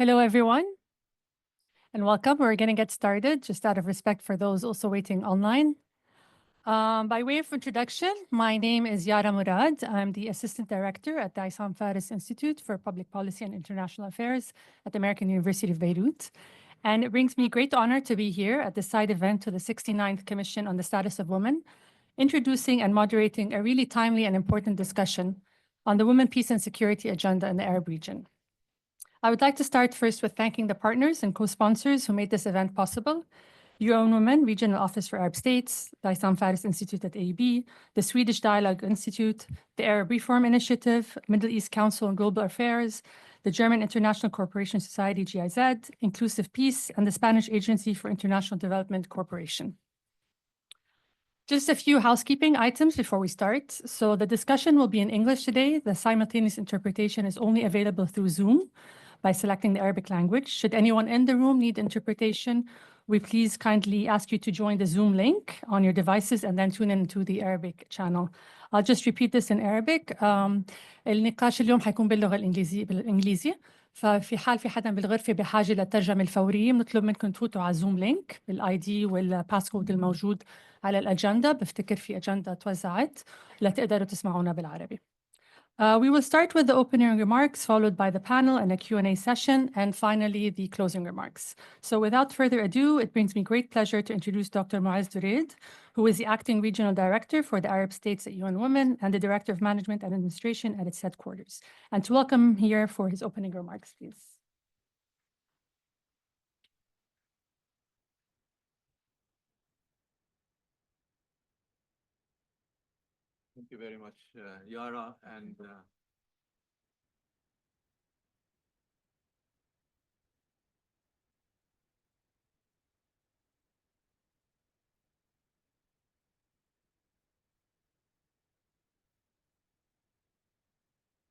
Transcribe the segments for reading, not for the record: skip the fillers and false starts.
Hello, everyone, and welcome. We're going to get started just out of respect for those also waiting online. By way of introduction, my name is Yara Murad. I'm the Assistant Director at the Issam Fares Institute for Public Policy and International Affairs at the American University of Beirut. And it brings me great honor to be here at the side event to the 69th Commission on the Status of Women, introducing and moderating a really timely and important discussion on the Women, Peace and Security agenda in the Arab region. I would like to start first with thanking the partners and co-sponsors who made this event possible: UN Women Regional Office for Arab States, the Issam Fares Institute at AEB, the Swedish Dialogue Institute, the Arab Reform Initiative, Middle East Council on Global Affairs, the German International Cooperation Society, GIZ, Inclusive Peace, and the Spanish Agency for International Development Corporation. Just a few housekeeping items before we start. So the discussion will be in English today. The simultaneous interpretation is only available through Zoom by selecting the Arabic language. Should anyone in the room need interpretation, we please kindly ask you to join the Zoom link on your devices and then tune into the Arabic channel. I'll just repeat this in Arabic. النقاش اليوم حيكون باللغة الإنجليزية. ففي حال في حدا بالغرفة بحاجة للترجمة الفورية بنطلب منكم تفوتوا على الزوم لينك بالاي دي والباسكود الموجود على الأجندة. بفتكر في أجندة توزعت لتقدروا تسمعونا بالعربي. We will start with the opening remarks, followed by the panel and a Q&A session, and finally the closing remarks. So without further ado, it brings me great pleasure to introduce Dr. Muaz Dureid, who is the Acting Regional Director for the Arab States at UN Women and the Director of Management and Administration at its headquarters. And to welcome him here for his opening remarks, please. Thank you very much, Yara, and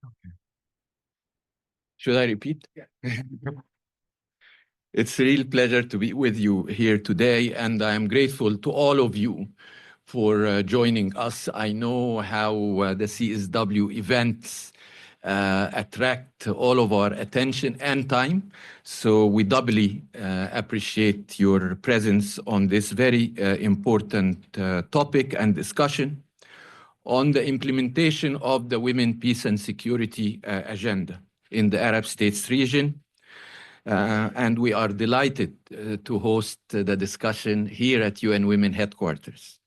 okay. Should I repeat? Yeah. It's a real pleasure to be with you here today, and I'm grateful to all of you for joining us. I know how the CSW events attract all of our attention and time, so we doubly appreciate your presence on this very important topic and discussion on the implementation of the Women, Peace and Security agenda in the Arab States region. And we are delighted to host the discussion here at UN Women headquarters.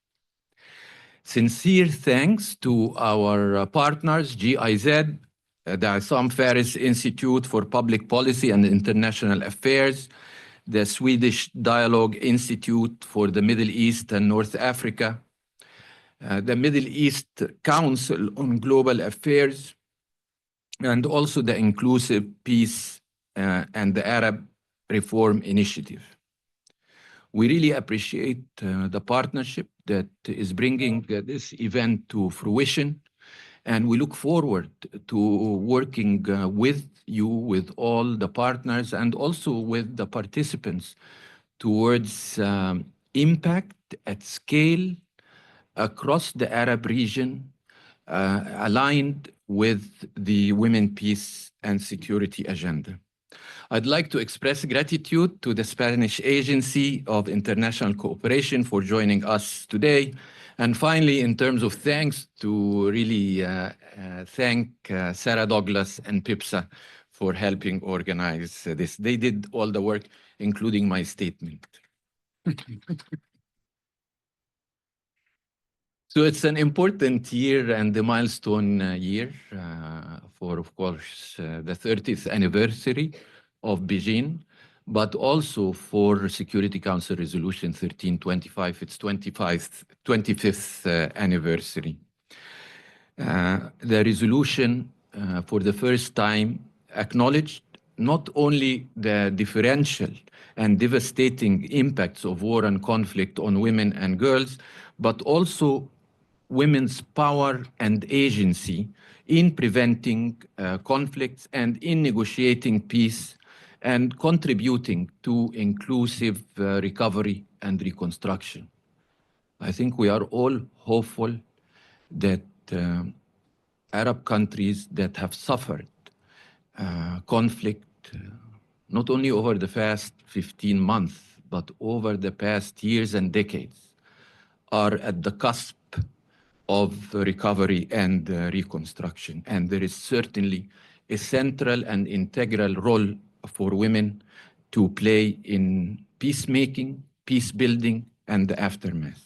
Sincere thanks to our partners, GIZ, the Issam Fares Institute for Public Policy and International Affairs, the Swedish Dialogue Institute for the Middle East and North Africa, the Middle East Council on Global Affairs, and also the Inclusive Peace and the Arab Reform Initiative. We really appreciate the partnership that is bringing this event to fruition, and we look forward to working with you, with all the partners, and also with the participants towards impact at scale across the Arab region, aligned with the Women, Peace and Security agenda. I'd like to express gratitude to the Spanish Agency of International Cooperation for joining us today. And finally, in terms of thanks, to really thank Sarah Douglas and PIPSA for helping organize this. They did all the work, including my statement. So it's an important year and a milestone year for, of course, the 30th anniversary of Beijing, but also for Security Council Resolution 1325, its 25th anniversary. The resolution, for the first time, acknowledged not only the differential and devastating impacts of war and conflict on women and girls, but also women's power and agency in preventing conflicts and in negotiating peace and contributing to inclusive recovery and reconstruction. I think we are all hopeful that Arab countries that have suffered conflict, not only over the past 15 months, but over the past years and decades, are at the cusp of recovery and reconstruction. And there is certainly a central and integral role for women to play in peacemaking, peace building, and the aftermath.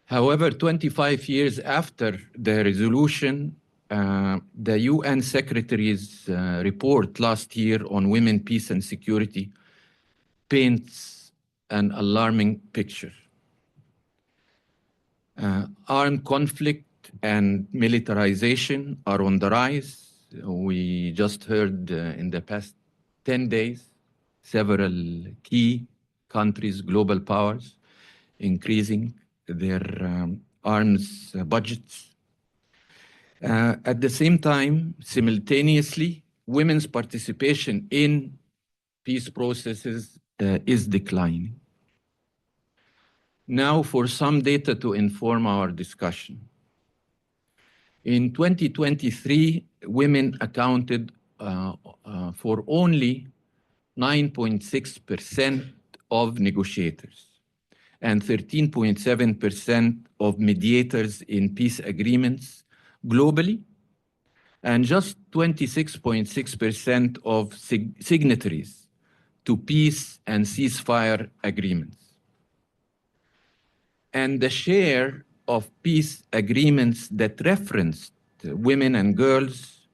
However, 25 years after the resolution, the UN Secretary's report last year on women, peace, and security paints an alarming picture. Armed conflict and militarization are on the rise. We just heard in the past 10 days, several key countries, global powers, increasing their arms budgets. At the same time, simultaneously, women's participation in peace processes is declining. Now, for some data to inform our discussion. In 2023, women accounted for only 9.6% of negotiators and 13.7% of mediators in peace agreements globally, and just 26.6% of signatories to peace and ceasefire agreements. And the share of peace agreements that referenced women and girls,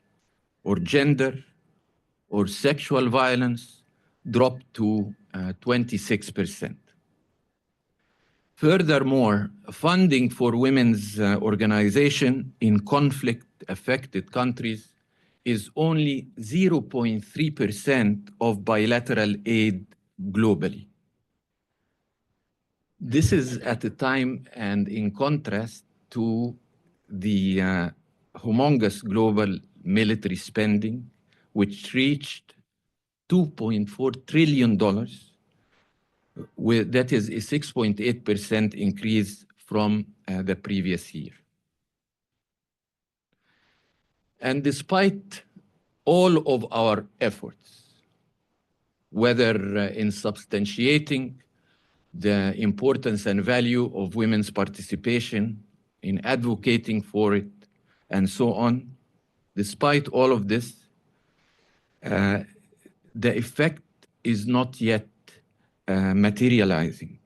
or gender, or sexual violence dropped to 26%. Furthermore, funding for women's organization in conflict-affected countries is only 0.3% of bilateral aid globally. This is at a time and in contrast to the humongous global military spending, which reached $2.4 trillion, that is a 6.8% increase from the previous year. And despite all of our efforts, whether in substantiating the importance and value of women's participation, in advocating for it, and so on, despite all of this, the effect is not yet materializing.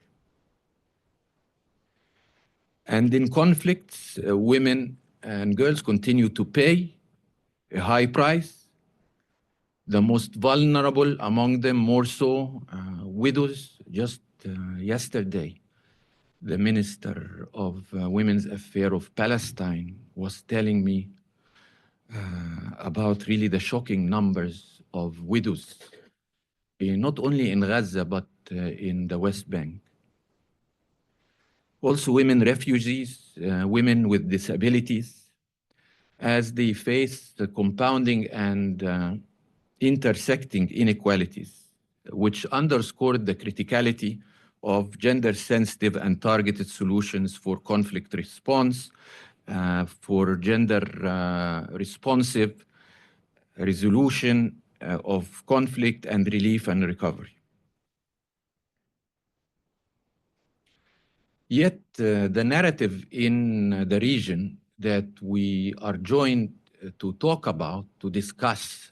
And in conflicts, women and girls continue to pay a high price. The most vulnerable among them, more so, widows. Just yesterday, the Minister of Women's Affairs of Palestine was telling me about really the shocking numbers of widows, not only in Gaza, but in the West Bank. Also women refugees, women with disabilities, as they face the compounding and intersecting inequalities, which underscored the criticality of gender-sensitive and targeted solutions for conflict response, for gender-responsive resolution of conflict and relief and recovery. Yet the narrative in the region that we are joined to talk about, to discuss,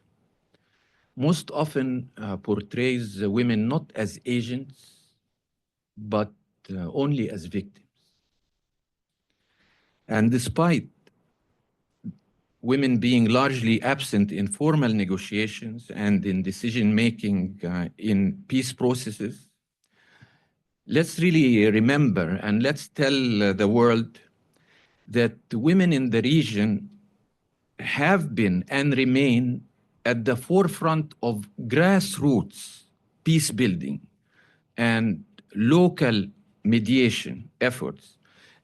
most often portrays women not as agents, but only as victims. And despite women being largely absent in formal negotiations and in decision-making in peace processes, let's really remember and let's tell the world that women in the region have been and remain at the forefront of grassroots peace building and local mediation efforts.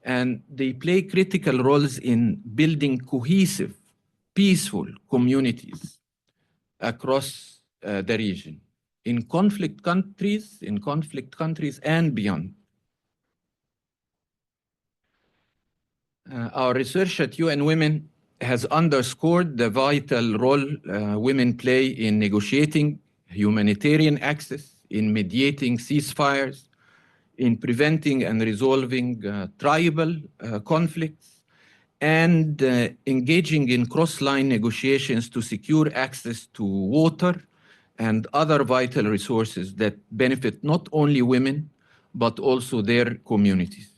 And they play critical roles in building cohesive, peaceful communities across the region, in conflict countries and beyond. Our research at UN Women has underscored the vital role women play in negotiating humanitarian access, in mediating ceasefires, in preventing and resolving tribal conflicts, and engaging in cross-line negotiations to secure access to water and other vital resources that benefit not only women, but also their communities.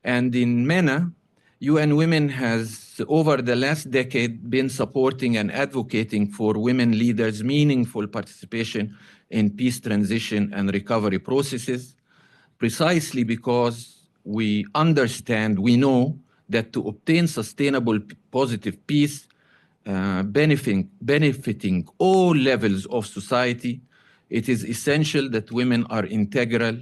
And in MENA, UN Women has, over the last decade, been supporting and advocating for women leaders' meaningful participation in peace transition and recovery processes, precisely because we understand, we know that to obtain sustainable positive peace, benefiting all levels of society, it is essential that women are integral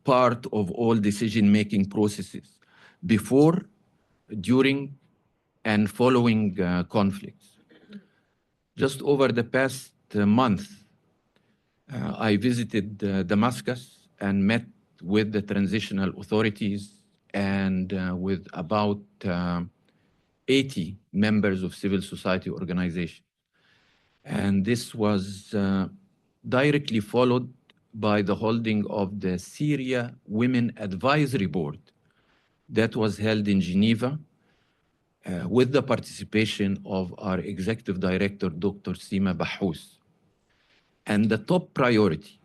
part of all decision-making processes before, during, and following conflicts. Just over the past month, I visited Damascus and met with the transitional authorities and with about 80 members of civil society organizations. And this was directly followed by the holding of the Syria Women Advisory Board that was held in Geneva with the participation of our executive director, Dr. Sima Bahous. And the top priority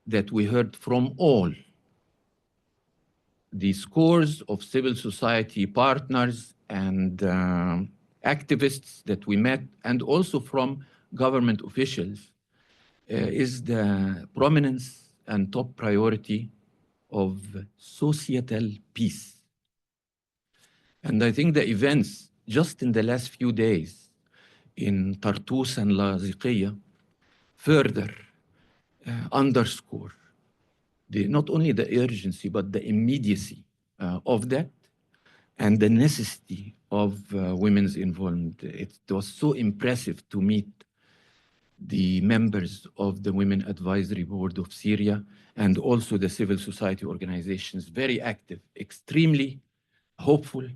that we heard from all the scores of civil society partners and activists that we met, and also from government officials, is the prominence and top priority of societal peace. And I think the events just in the last few days in Tartus and Laziqiyah further underscore not only the urgency, but the immediacy of that and the necessity of women's involvement. It was so impressive to meet the members of the Women Advisory Board of Syria and also the civil society organizations, very active, extremely hopeful,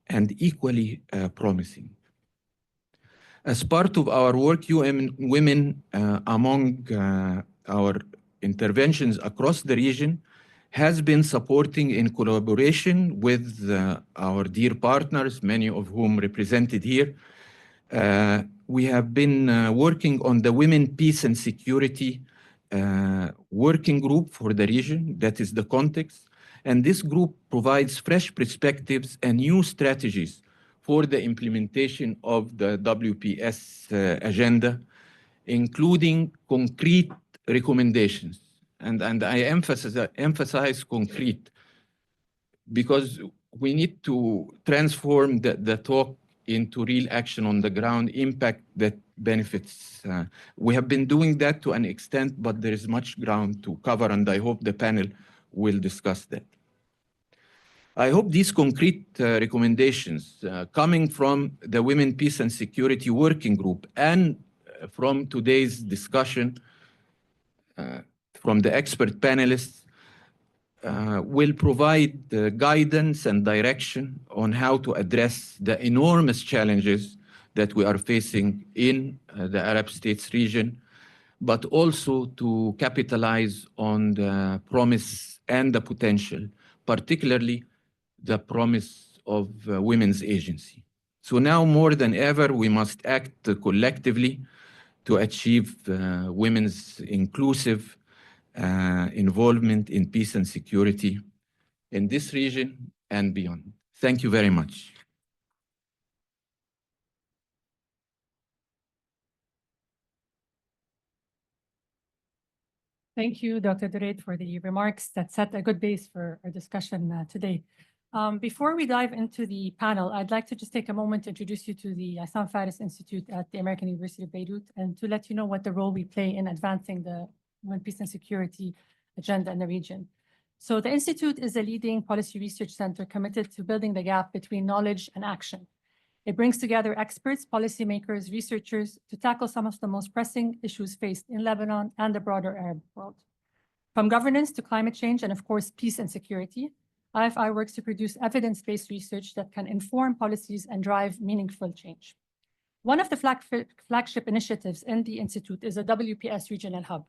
and equally promising. As part of our work, UN Women, among our interventions across the region, has been supporting in collaboration with our dear partners, many of whom represented here. We have been working on the Women, Peace and Security working group for the region, that is the context. And this group provides fresh perspectives and new strategies for the implementation of the WPS agenda, including concrete recommendations. And I emphasize concrete because we need to transform the talk into real action on the ground, impact that benefits. We have been doing that to an extent, but there is much ground to cover, and I hope the panel will discuss that. I hope these concrete recommendations coming from the Women, Peace and Security Working Group and from today's discussion from the expert panelists will provide guidance and direction on how to address the enormous challenges that we are facing in the Arab States region, but also to capitalize on the promise and the potential, particularly the promise of women's agency. So now more than ever, we must act collectively to achieve women's inclusive involvement in peace and security in this region and beyond. Thank you very much. Thank you, Dr. Dureit, for the remarks that set a good base for our discussion today. Before we dive into the panel, I'd like to just take a moment to introduce you to the Issam Fares Institute at the American University of Beirut and to let you know what the role we play in advancing the Women, Peace and Security agenda in the region. So the Institute is a leading policy research center committed to building the gap between knowledge and action. It brings together experts, policymakers, researchers to tackle some of the most pressing issues faced in Lebanon and the broader Arab world. From governance to climate change and, of course, peace and security, IFI works to produce evidence-based research that can inform policies and drive meaningful change. One of the flagship initiatives in the Institute is a WPS Regional Hub,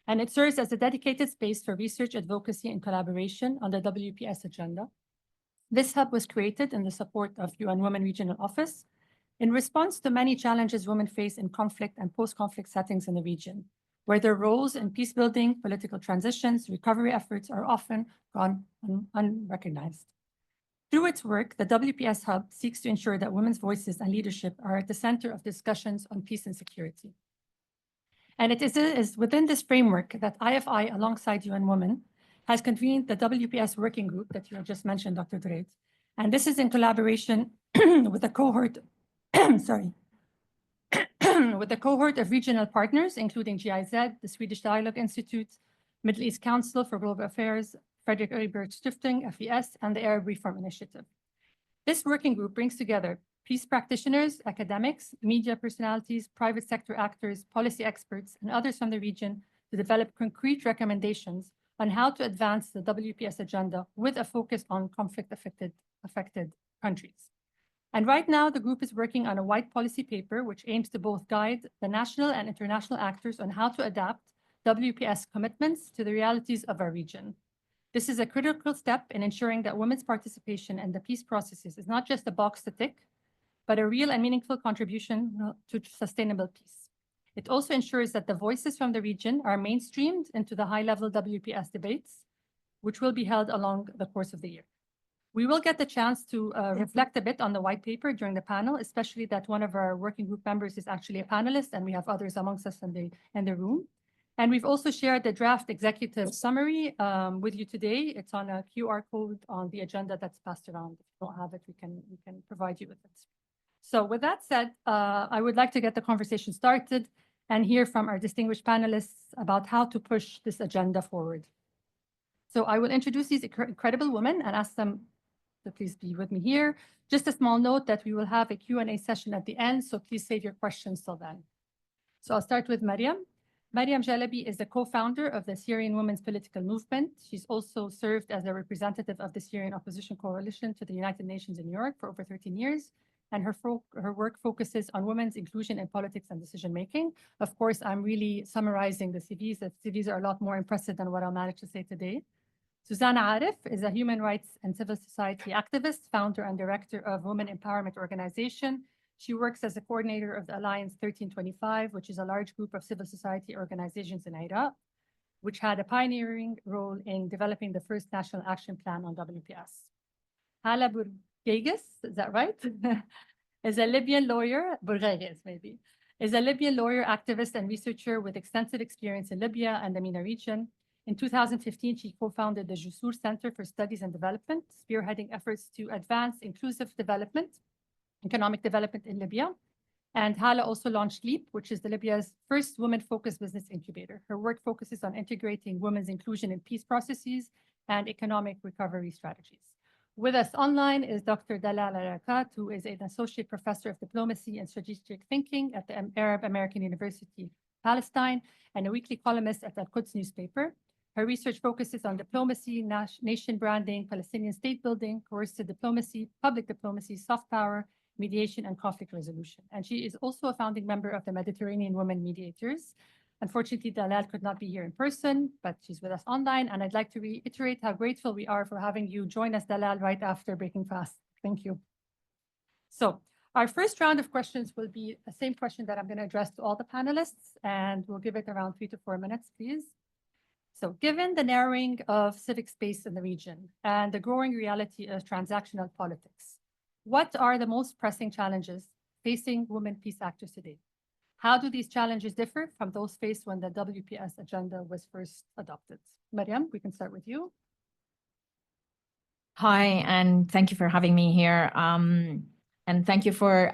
and it serves as a dedicated space for research, advocacy, and collaboration on the WPS agenda. This hub was created in the support of UN Women Regional Office in response to many challenges women face in conflict and post-conflict settings in the region, where their roles in peace building, political transitions, recovery efforts are often gone unrecognized. Through its work, the WPS Hub seeks to ensure that women's voices and leadership are at the center of discussions on peace and security. And it is within this framework that IFI, alongside UN Women, has convened the WPS working group that you have just mentioned, Dr. Dreid. And this is in collaboration with a cohort, with a cohort of regional partners, including GIZ, the Swedish Dialogue Institute, Middle East Council for Global Affairs, Frederick Ebert Stiftung, FES, and the Arab Reform Initiative. This working group brings together peace practitioners, academics, media personalities, private sector actors, policy experts, and others from the region to develop concrete recommendations on how to advance the WPS agenda with a focus on conflict-affected countries. And right now, the group is working on a white policy paper which aims to both guide the national and international actors on how to adapt WPS commitments to the realities of our region. This is a critical step in ensuring that women's participation in the peace processes is not just a box to tick, but a real and meaningful contribution to sustainable peace. It also ensures that the voices from the region are mainstreamed into the high-level WPS debates, which will be held along the course of the year. We will get the chance to reflect a bit on the white paper during the panel, especially that one of our working group members is actually a panelist, and we have others amongst us in the room. And we've also shared the draft executive summary with you today. It's on a QR code on the agenda that's passed around. If you don't have it, we can provide you with it. So with that said, I would like to get the conversation started and hear from our distinguished panelists about how to push this agenda forward. So I will introduce these incredible women and ask them to please be with me here. Just a small note that we will have a Q&A session at the end, so please save your questions till then. So I'll start with Mariam. Mariam Jalabi is the co-founder of the Syrian Women's Political Movement. She's also served as a representative of the Syrian Opposition Coalition to the United Nations in New York for over 13 years. And her work focuses on women's inclusion in politics and decision-making. Of course, I'm really summarizing the CVs. The CVs are a lot more impressive than what I'll manage to say today. Suzan Aref is a human rights and civil society activist, founder and director of Women Empowerment Organization. She works as a coordinator of the Alliance 1325, which is a large group of civil society organizations in Iraq, which had a pioneering role in developing the first national action plan on WPS. Hala Bourguegues, is that right? Is a Libyan lawyer, Bourguegues maybe, is a Libyan lawyer, activist, and researcher with extensive experience in Libya and the MENA region. In 2015, she co-founded the Jusur Center for Studies and Development, spearheading efforts to advance inclusive development, economic development in Libya. And Hala also launched LEAP, which is Libya's first women-focused business incubator. Her work focuses on integrating women's inclusion in peace processes and economic recovery strategies. With us online is Dr. Dalal Arakat, who is an associate professor of diplomacy and strategic thinking at the Arab American University, Palestine, and a weekly columnist at the Al-Quds newspaper. Her research focuses on diplomacy, nation branding, Palestinian state building, coercive diplomacy, public diplomacy, soft power, mediation, and conflict resolution. And she is also a founding member of the Mediterranean Women Mediators. Unfortunately, Dalal could not be here in person, but she's with us online. And I'd like to reiterate how grateful we are for having you join us, Dalal, right after breaking fast. Thank you. So our first round of questions will be the same question that I'm going to address to all the panelists, and we'll give it around 3 to 4 minutes, please. So given the narrowing of civic space in the region and the growing reality of transactional politics, what are the most pressing challenges facing women peace actors today? How do these challenges differ from those faced when the WPS agenda was first adopted? Mariam, we can start with you. Hi, and thank you for having me here. And thank you for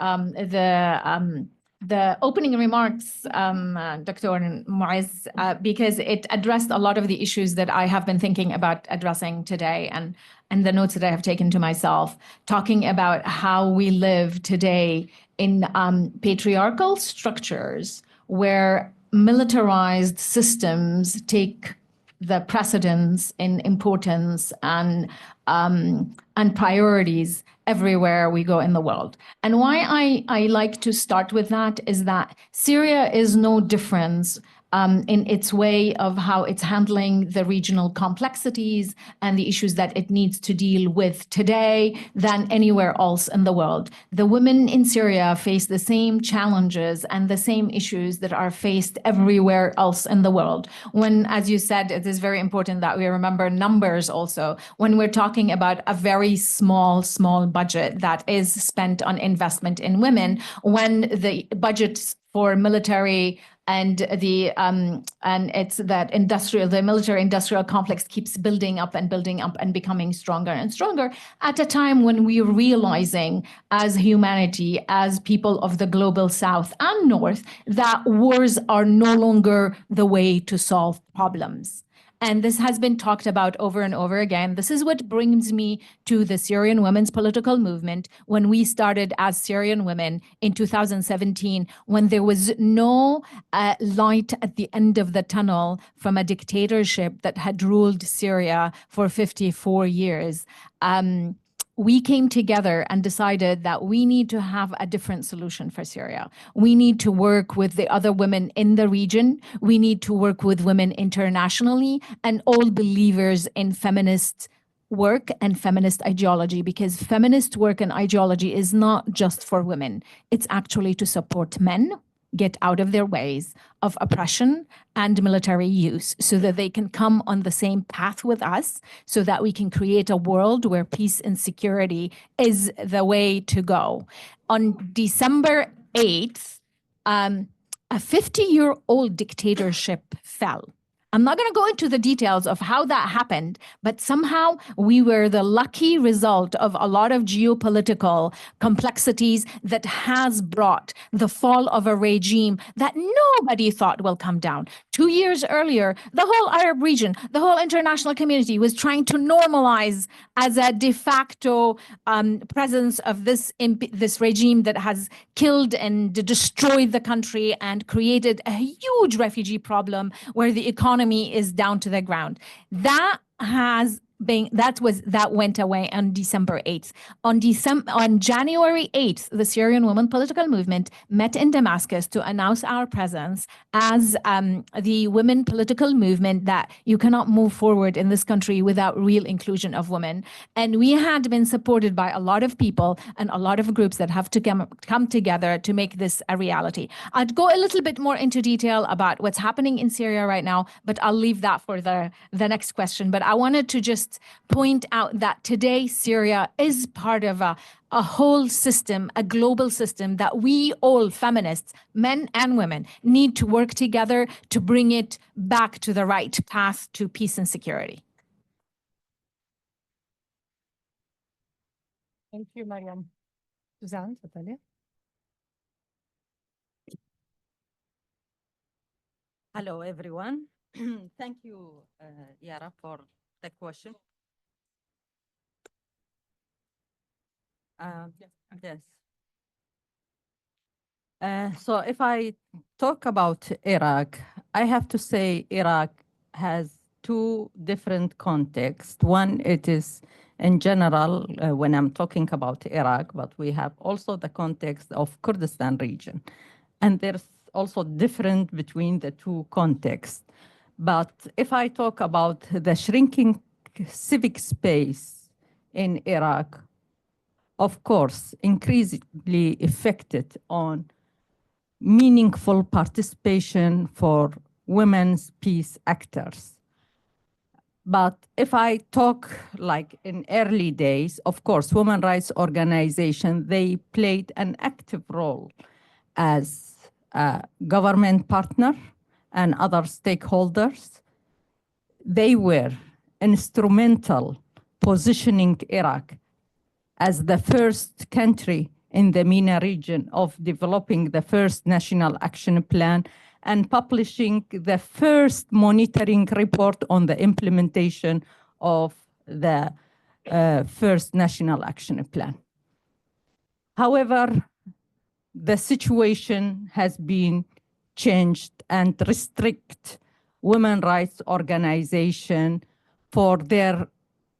the opening remarks, Dr. Muaz, because it addressed a lot of the issues that I have been thinking about addressing today, and the notes that I have taken to myself, talking about how we live today in patriarchal structures where militarized systems take the precedence in importance and priorities everywhere we go in the world. And why I like to start with that is that Syria is no different in its way of how it's handling the regional complexities and the issues that it needs to deal with today than anywhere else in the world. The women in Syria face the same challenges and the same issues that are faced everywhere else in the world. When, as you said, it is very important that we remember numbers also. When we're talking about a very small budget that is spent on investment in women, when the budgets for military and the military industrial complex keeps building up and becoming stronger and stronger at a time when we're realizing as humanity, as people of the global south and north, that wars are no longer the way to solve problems. And this has been talked about over and over again. This is what brings me to the Syrian women's political movement when we started as Syrian women in 2017, when there was no light at the end of the tunnel from a dictatorship that had ruled Syria for 54 years. We came together and decided that we need to have a different solution for Syria. We need to work with the other women in the region. We need to work with women internationally and all believers in feminist work and feminist ideology, because feminist work and ideology is not just for women. It's actually to support men, get out of their ways of oppression and military use so that they can come on the same path with us, so that we can create a world where peace and security is the way to go. On December 8th, a 50-year-old dictatorship fell. I'm not going to go into the details of how that happened, but somehow we were the lucky result of a lot of geopolitical complexities that has brought the fall of a regime that nobody thought will come down. 2 years earlier, the whole Arab region, the whole international community was trying to normalize as a de facto presence of this regime that has killed and destroyed the country and created a huge refugee problem where the economy is down to the ground. That went away on December 8th. On January 8th, the Syrian Women Political Movement met in Damascus to announce our presence as the women political movement, that you cannot move forward in this country without real inclusion of women. And we had been supported by a lot of people and a lot of groups that have to come together to make this a reality. I'd go a little bit more into detail about what's happening in Syria right now, but I'll leave that for the next question. But I wanted to just point out that today Syria is part of a whole system, a global system that we all feminists, men and women, need to work together to bring it back to the right path to peace and security. Thank you, Mariam. Suzan, تفضلي. Hello, everyone. Thank you, Yara, for the question. Yes. So if I talk about Iraq, I have to say Iraq has two different contexts. One, it is in general, when I'm talking about Iraq, but we have also the context of Kurdistan region. And there's also different between the two contexts. But if I talk about the shrinking civic space in Iraq, of course, increasingly affected on meaningful participation for women's peace actors. But if I talk like in early days, of course, women rights organizations, they played an active role as a government partner and other stakeholders. They were instrumental positioning Iraq as the first country in the MENA region of developing the first national action plan and publishing the first monitoring report on the implementation of the first national action plan. However, the situation has been changed and restricted women rights organization for their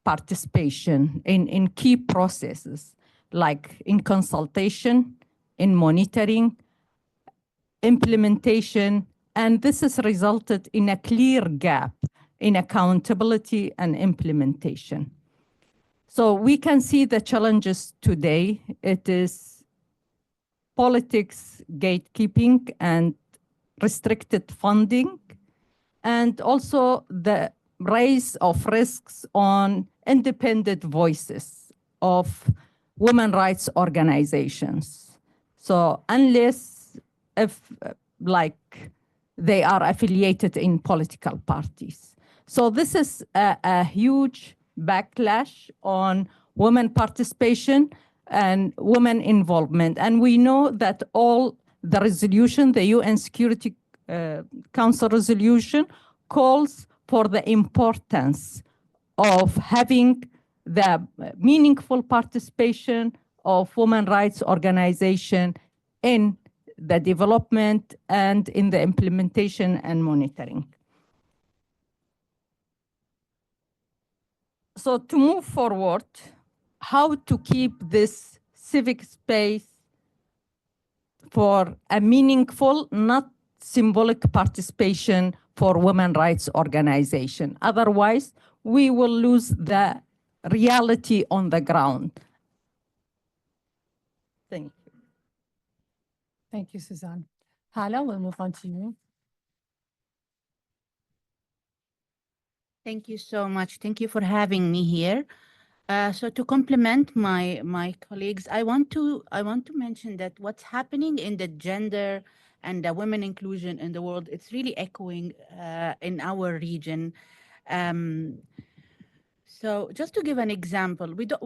participation in key processes, like in consultation, in monitoring, implementation, and this has resulted in a clear gap in accountability and implementation. So we can see the challenges today. It is politics, gatekeeping, and restricted funding, and also the rise of risks on independent voices of women rights organizations. So unless if like they are affiliated in political parties. So this is a huge backlash on women participation and women involvement. And we know that all the resolution, the UN Security Council resolution, calls for the importance of having the meaningful participation of women rights organization in the development and in the implementation and monitoring. So to move forward, how to keep this civic space for a meaningful, not symbolic participation for women rights organization. Otherwise, we will lose the reality on the ground. Thank you. Thank you, Suzan. Hala, we'll move on to you. Thank you so much. Thank you for having me here. So to complement my colleagues, I want to mention that what's happening in the gender and the women inclusion in the world, it's really echoing in our region. So just to give an example, we don't,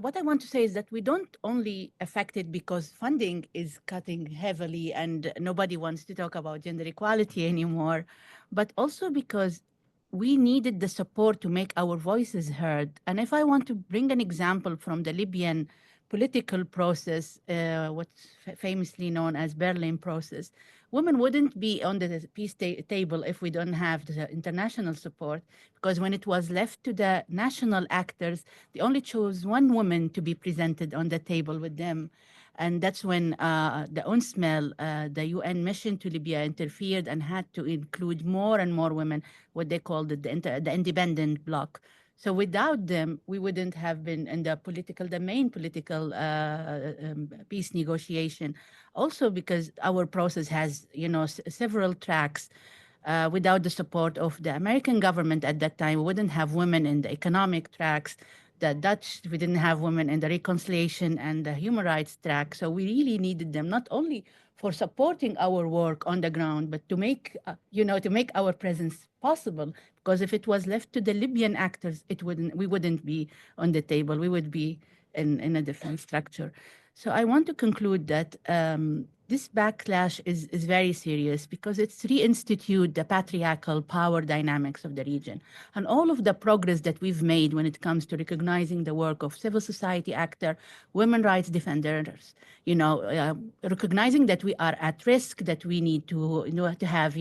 what I want to say is that we don't only affect it because funding is cutting heavily and nobody wants to talk about gender equality anymore, but also because we needed the support to make our voices heard. And if I want to bring an example from the Libyan political process, what's famously known as Berlin process, women wouldn't be on the peace table if we don't have the international support, because when it was left to the national actors, they only chose one woman to be presented on the table with them. And that's when the UNSCR, the UN mission to Libya, interfered and had to include more and more women, what they called the independent bloc. So without them, we wouldn't have been in the main political peace negotiation. Also because our process has, several tracks. Without the support of the American government at that time, we wouldn't have women in the economic tracks. The Dutch, we didn't have women in the reconciliation and the human rights track. So we really needed them, not only for supporting our work on the ground, but to make, to make our presence possible. Because if it was left to the Libyan actors, we wouldn't be on the table. We would be in a different structure. So I want to conclude that this backlash is very serious because it's reinstitute the patriarchal power dynamics of the region. And all of the progress that we've made when it comes to recognizing the work of civil society actor, women rights defenders, recognizing that we are at risk, that we need to, to have,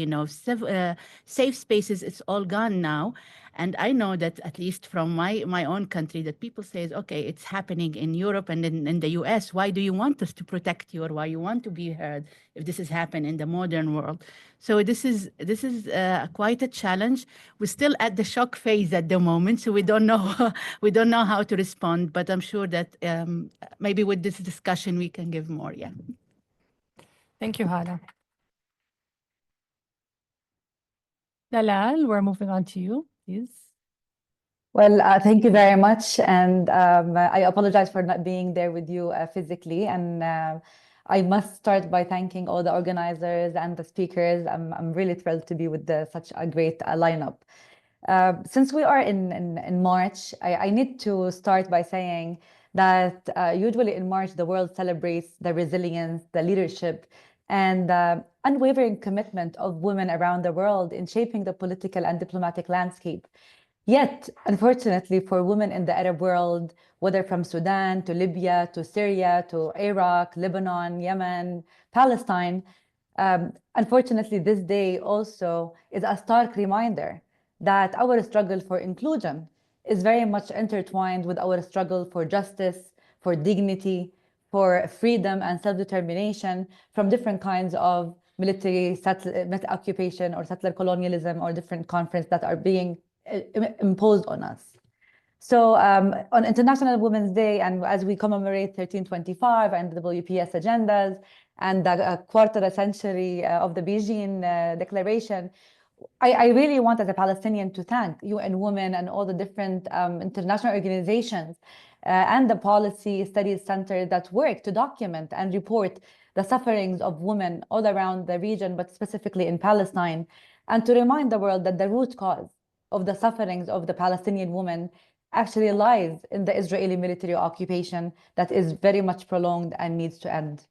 safe spaces, it's all gone now. And I know that at least from my own country that people say, okay, it's happening in Europe and in the US. Why do you want us to protect you, or why you want to be heard if this has happened in the modern world? So this is quite a challenge. We're still at the shock phase at the moment, so we don't know how to respond. But I'm sure that maybe with this discussion we can give more. Yeah. Thank you, Hala. Dalal, we're moving on to you, please. Well, thank you very much. And I apologize for not being there with you physically. And I must start by thanking all the organizers and the speakers. I'm really thrilled to be with such a great lineup. Since we are in March, I need to start by saying that usually in March, the world celebrates the resilience, the leadership, and unwavering commitment of women around the world in shaping the political and diplomatic landscape. Yet, unfortunately, for women in the Arab world, whether from Sudan to Libya to Syria to Iraq, Lebanon, Yemen, Palestine, Unfortunately, this day also is a stark reminder that our struggle for inclusion is very much intertwined with our struggle for justice, for dignity, for freedom and self-determination from different kinds of military occupation or settler colonialism or different conflicts that are being imposed on us. So on International Women's Day, and as we commemorate 1325 and the WPS agendas and the quarter century of the Beijing Declaration, I really want, as a Palestinian, to thank UN Women and all the different international organizations and the Policy Studies Center that work to document and report the sufferings of women all around the region, but specifically in Palestine, and to remind the world that the root cause of the sufferings of the Palestinian women actually lies in the Israeli military occupation that is very much prolonged and needs to end.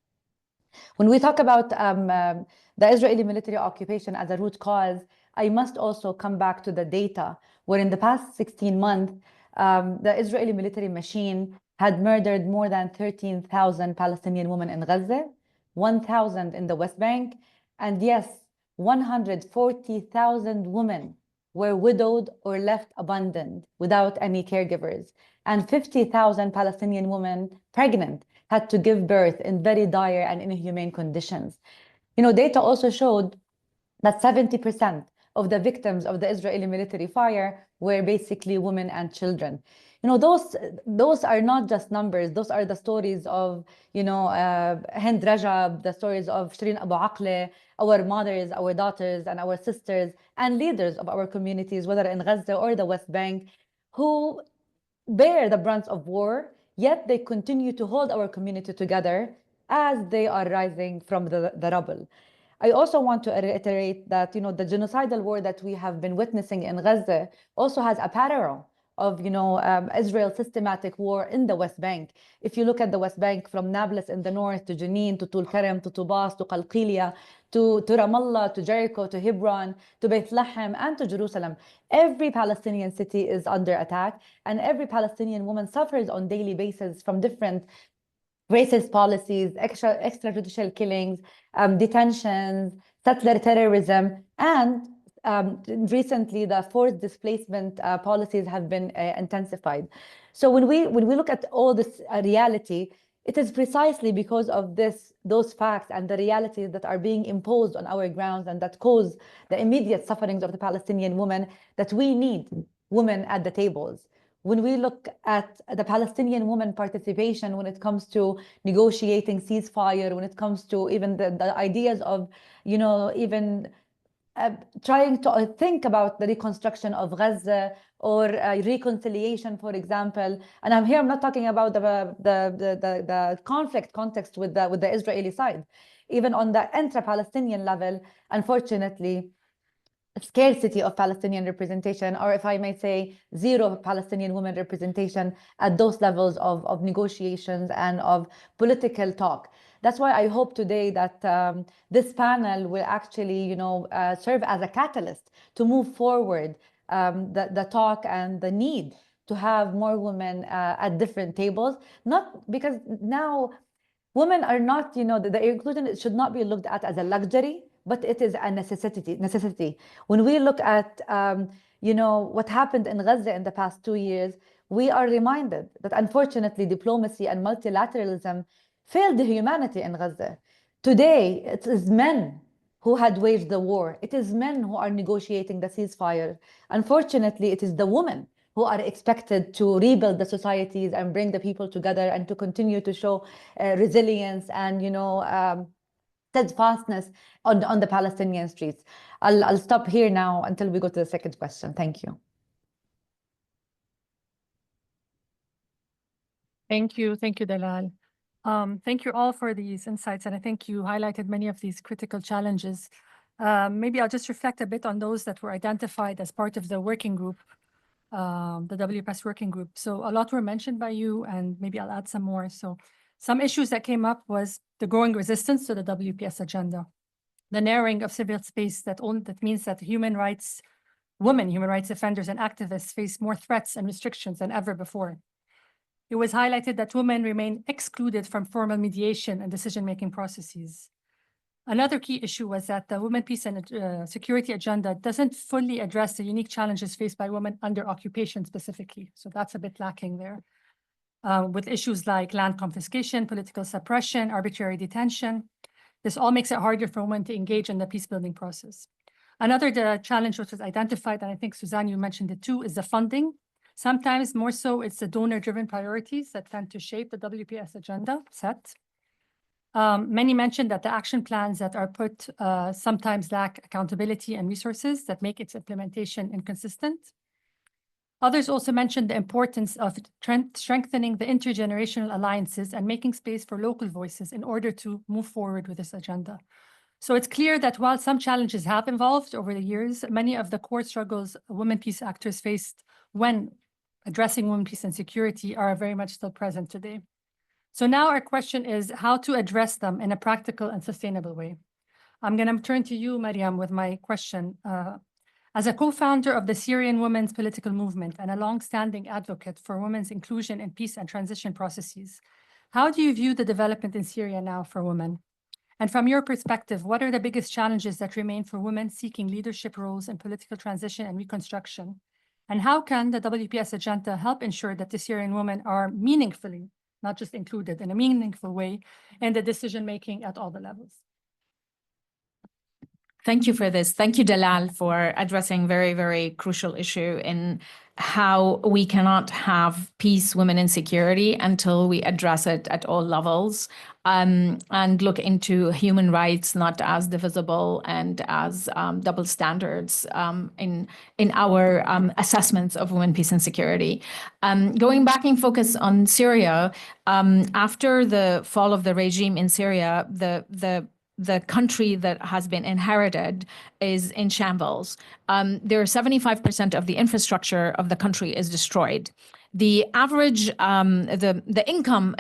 When we talk about the Israeli military occupation as a root cause, I must also come back to the data, where in the past 16 months, the Israeli military machine had murdered more than 13,000 Palestinian women in Gaza, 1,000 in the West Bank, and yes, 140,000 women were widowed or left abandoned without any caregivers, and 50,000 Palestinian women pregnant had to give birth in very dire and inhumane conditions. You know, data also showed that 70% of the victims of the Israeli military fire were basically women and children. You know, those are not just numbers. Those are the stories of, you know, Hind Rajab, the stories of Shireen Abu Akleh, our mothers, our daughters, and our sisters, and leaders of our communities, whether in Gaza or the West Bank, who bear the brunt of war, yet they continue to hold our community together as they are rising from the rubble. I also want to reiterate that, you know, the genocidal war that we have been witnessing in Gaza also has a parallel of, you know, Israel's systematic war in the West Bank. If you look at the West Bank from Nablus in the north to Jenin, to Tulkarem, to Tubas, to Qalqilia, to Ramallah, to Jericho, to Hebron, to Bethlehem, and to Jerusalem, every Palestinian city is under attack, and every Palestinian woman suffers on a daily basis from different racist policies, extrajudicial killings, detentions, settler terrorism, and recently the forced displacement policies have been intensified. So when we look at all this reality, it is precisely because of those facts and the realities that are being imposed on our grounds and that cause the immediate sufferings of the Palestinian women that we need women at the tables. When we look at the Palestinian women participation when it comes to negotiating ceasefire, when it comes to even the ideas of, you know, even trying to think about the reconstruction of Gaza or reconciliation, for example. And I'm not talking about the conflict context with the Israeli side. Even on the intra-Palestinian level, unfortunately, scarcity of Palestinian representation, or if I may say, zero Palestinian women representation at those levels of negotiations and of political talk. That's why I hope today that this panel will actually, you know, serve as a catalyst to move forward the talk and the need to have more women at different tables. Not because now women are not, you know, the inclusion should not be looked at as a luxury, but it is a necessity. When we look at, you know, what happened in Gaza in the past 2 years, we are reminded that unfortunately diplomacy and multilateralism failed the humanity in Gaza. Today, it is men who had waged the war. It is men who are negotiating the ceasefire. Unfortunately, it is the women who are expected to rebuild the societies and bring the people together and to continue to show resilience and, you know, steadfastness on the Palestinian streets. I'll stop here now until we go to the second question. Thank you. Thank you, Dalal. Thank you all for these insights, and I think you highlighted many of these critical challenges. Maybe I'll just reflect a bit on those that were identified as part of the working group, the WPS working group. So a lot were mentioned by you, and maybe I'll add some more. So some issues that came up was the growing resistance to the WPS agenda, the narrowing of civil space that means that human rights offenders and activists face more threats and restrictions than ever before. It was highlighted that women remain excluded from formal mediation and decision-making processes. Another key issue was that the Women, Peace and Security agenda doesn't fully address the unique challenges faced by women under occupation specifically. So that's a bit lacking there. With issues like land confiscation, political suppression, arbitrary detention. This all makes it harder for women to engage in the peace-building process. Another challenge which was identified, and I think, Suzan, you mentioned it too, is the funding. Sometimes more so, it's the donor-driven priorities that tend to shape the WPS agenda set. Many mentioned that the action plans that are put sometimes lack accountability and resources that make its implementation inconsistent. Others also mentioned the importance of strengthening the intergenerational alliances and making space for local voices in order to move forward with this agenda. So it's clear that while some challenges have evolved over the years, many of the core struggles women peace actors faced when addressing women peace and security are very much still present today. So now our question is how to address them in a practical and sustainable way. I'm going to turn to you, Mariam, with my question. As a co-founder of the Syrian Women's Political Movement and a long-standing advocate for women's inclusion in peace and transition processes, how do you view the development in Syria now for women? And from your perspective, what are the biggest challenges that remain for women seeking leadership roles in political transition and reconstruction? And how can the WPS agenda help ensure that the Syrian women are meaningfully, not just included, in a meaningful way in the decision-making at all the levels? Thank you for this. Thank you, Dalal, for addressing very, very crucial issue in how we cannot have peace, women, and security until we address it at all levels and look into human rights not as divisible and as double standards in our assessments of women, peace, and security. Going back and focus on Syria, after the fall of the regime in Syria, the country that has been inherited is in shambles. There are 75% of the infrastructure of the country is destroyed. The average, the income,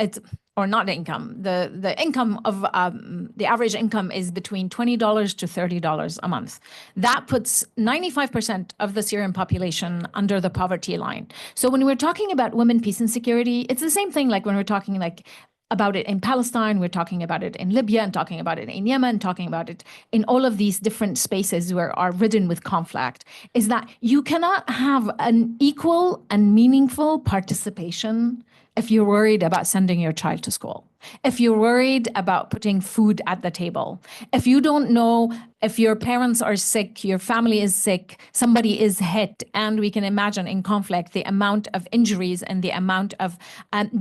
or not income, the income of the average income is between $20 to $30 a month. That puts 95% of the Syrian population under the poverty line. So when we're talking about women, peace, and security, it's the same thing like when we're talking like about it in Palestine, we're talking about it in Libya, and talking about it in Yemen, talking about it in all of these different spaces where are ridden with conflict, is that you cannot have an equal and meaningful participation if you're worried about sending your child to school, if you're worried about putting food at the table, if you don't know if your parents are sick, your family is sick, somebody is hit, and we can imagine in conflict the amount of injuries and the amount of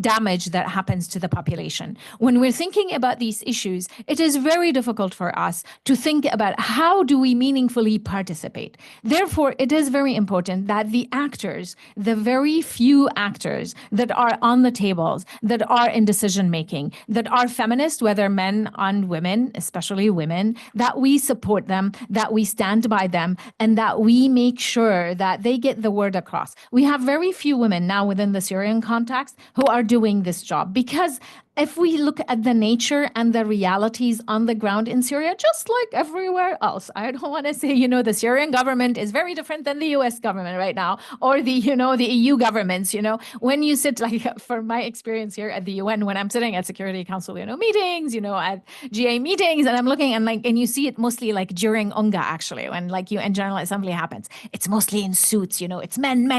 damage that happens to the population. When we're thinking about these issues, it is very difficult for us to think about how do we meaningfully participate. Therefore, it is very important that the actors, the very few actors that are on the tables, that are in decision-making, that are feminist, whether men and women, especially women, that we support them, that we stand by them, and that we make sure that they get the word across. We have very few women now within the Syrian context who are doing this job, because if we look at the nature and the realities on the ground in Syria, just like everywhere else, I don't want to say, the Syrian government is very different than the US government right now, or the EU governments, when you sit, like, for my experience here at the UN, when I'm sitting at Security Council, meetings, at GA meetings, and I'm looking and you see it mostly like during UNGA, actually, when like UN General Assembly happens, it's mostly in suits, it's men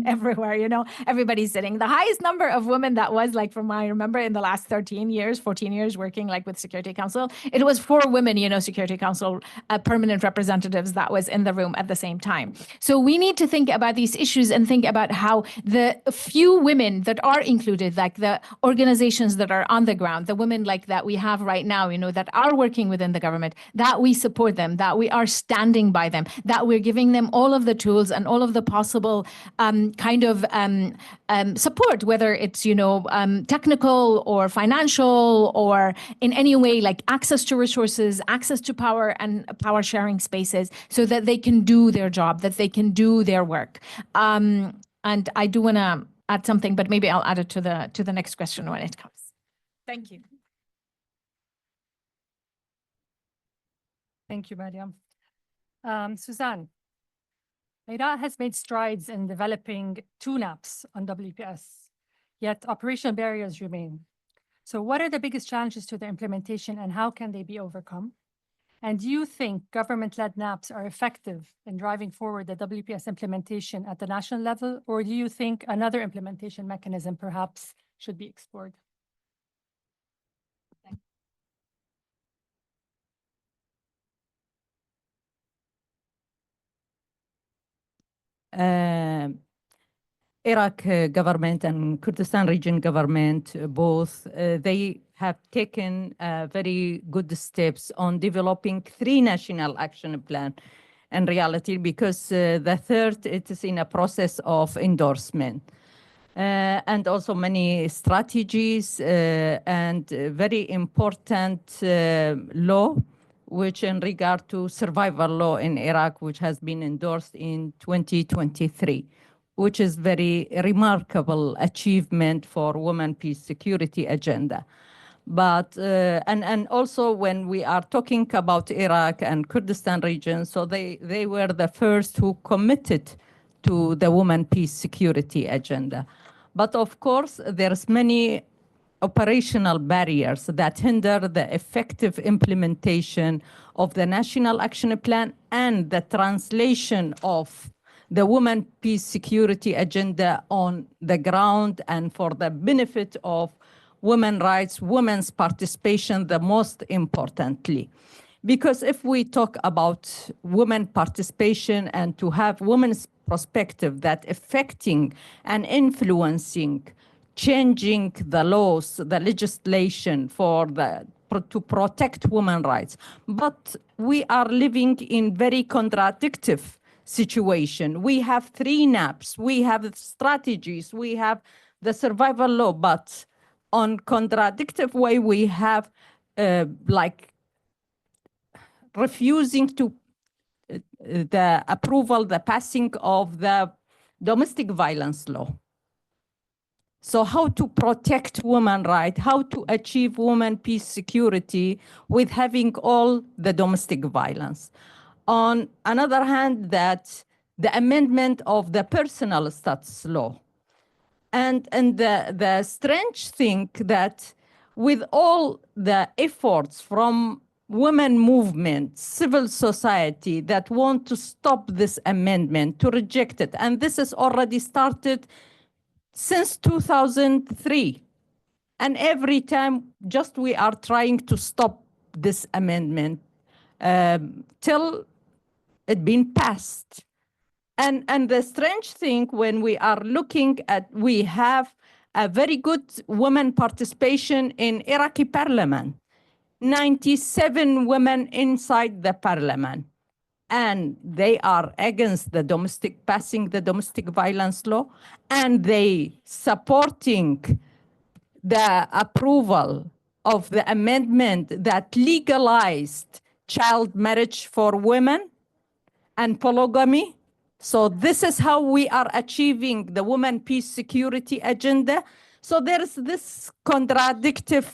everywhere, everybody's sitting. The highest number of women that was like from my remember in the last 14 years working like with Security Council, it was 4 women, Security Council permanent representatives that was in the room at the same time. So we need to think about these issues and think about how the few women that are included, like the organizations that are on the ground, the women like that we have right now, that are working within the government, that we support them, that we are standing by them, that we're giving them all of the tools and all of the possible support, whether it's, technical or financial or in any way like access to resources, access to power and power sharing spaces so that they can do their job, that they can do their work. And I do want to add something, but maybe I'll add it to the next question when it comes. Thank you. Thank you, Mariam. Suzan, Iraq has made strides in developing 2 NAPs on WPS, yet operational barriers remain. So what are the biggest challenges to the implementation and how can they be overcome? And do you think government-led NAPs are effective in driving forward the WPS implementation at the national level, or do you think another implementation mechanism perhaps should be explored? Iraq government and Kurdistan region government, both, they have taken very good steps on developing 3 national action plan in reality, because the third, it is in a process of endorsement. And also many strategies and very important law, which in regard to survival law in Iraq, which has been endorsed in 2023, which is very remarkable achievement for women, peace, security agenda. But, and also when we are talking about Iraq and Kurdistan region, so they were the first who committed to the women, peace, security agenda. But of course, there's many operational barriers that hinder the effective implementation of the National Action Plan and the translation of the women, peace, security agenda on the ground and for the benefit of women's rights, women's participation, the most importantly. Because if we talk about women participation and to have women's perspective that affecting and influencing, changing the laws, the legislation to protect women's rights. But we are living in very contradictory situation. We have 3 NAPs, we have strategies, we have the survival law, but on contradictory way, we have like refusing to the approval, the passing of the domestic violence law. So how to protect women's rights, how to achieve women, peace, security with having all the domestic violence. On another hand, that the amendment of the personal status law. And the strange thing that with all the efforts from women movement, civil society that want to stop this amendment, to reject it, and this has already started since 2003. And every time just we are trying to stop this amendment till it been passed. And the strange thing when we are looking at, we have a very good women participation in Iraqi parliament, 97 women inside the parliament. And they are against the passing the domestic violence law, and they supporting the approval of the amendment that legalized child marriage for women and polygamy. So this is how we are achieving the women, peace, security agenda. So there's this contradictory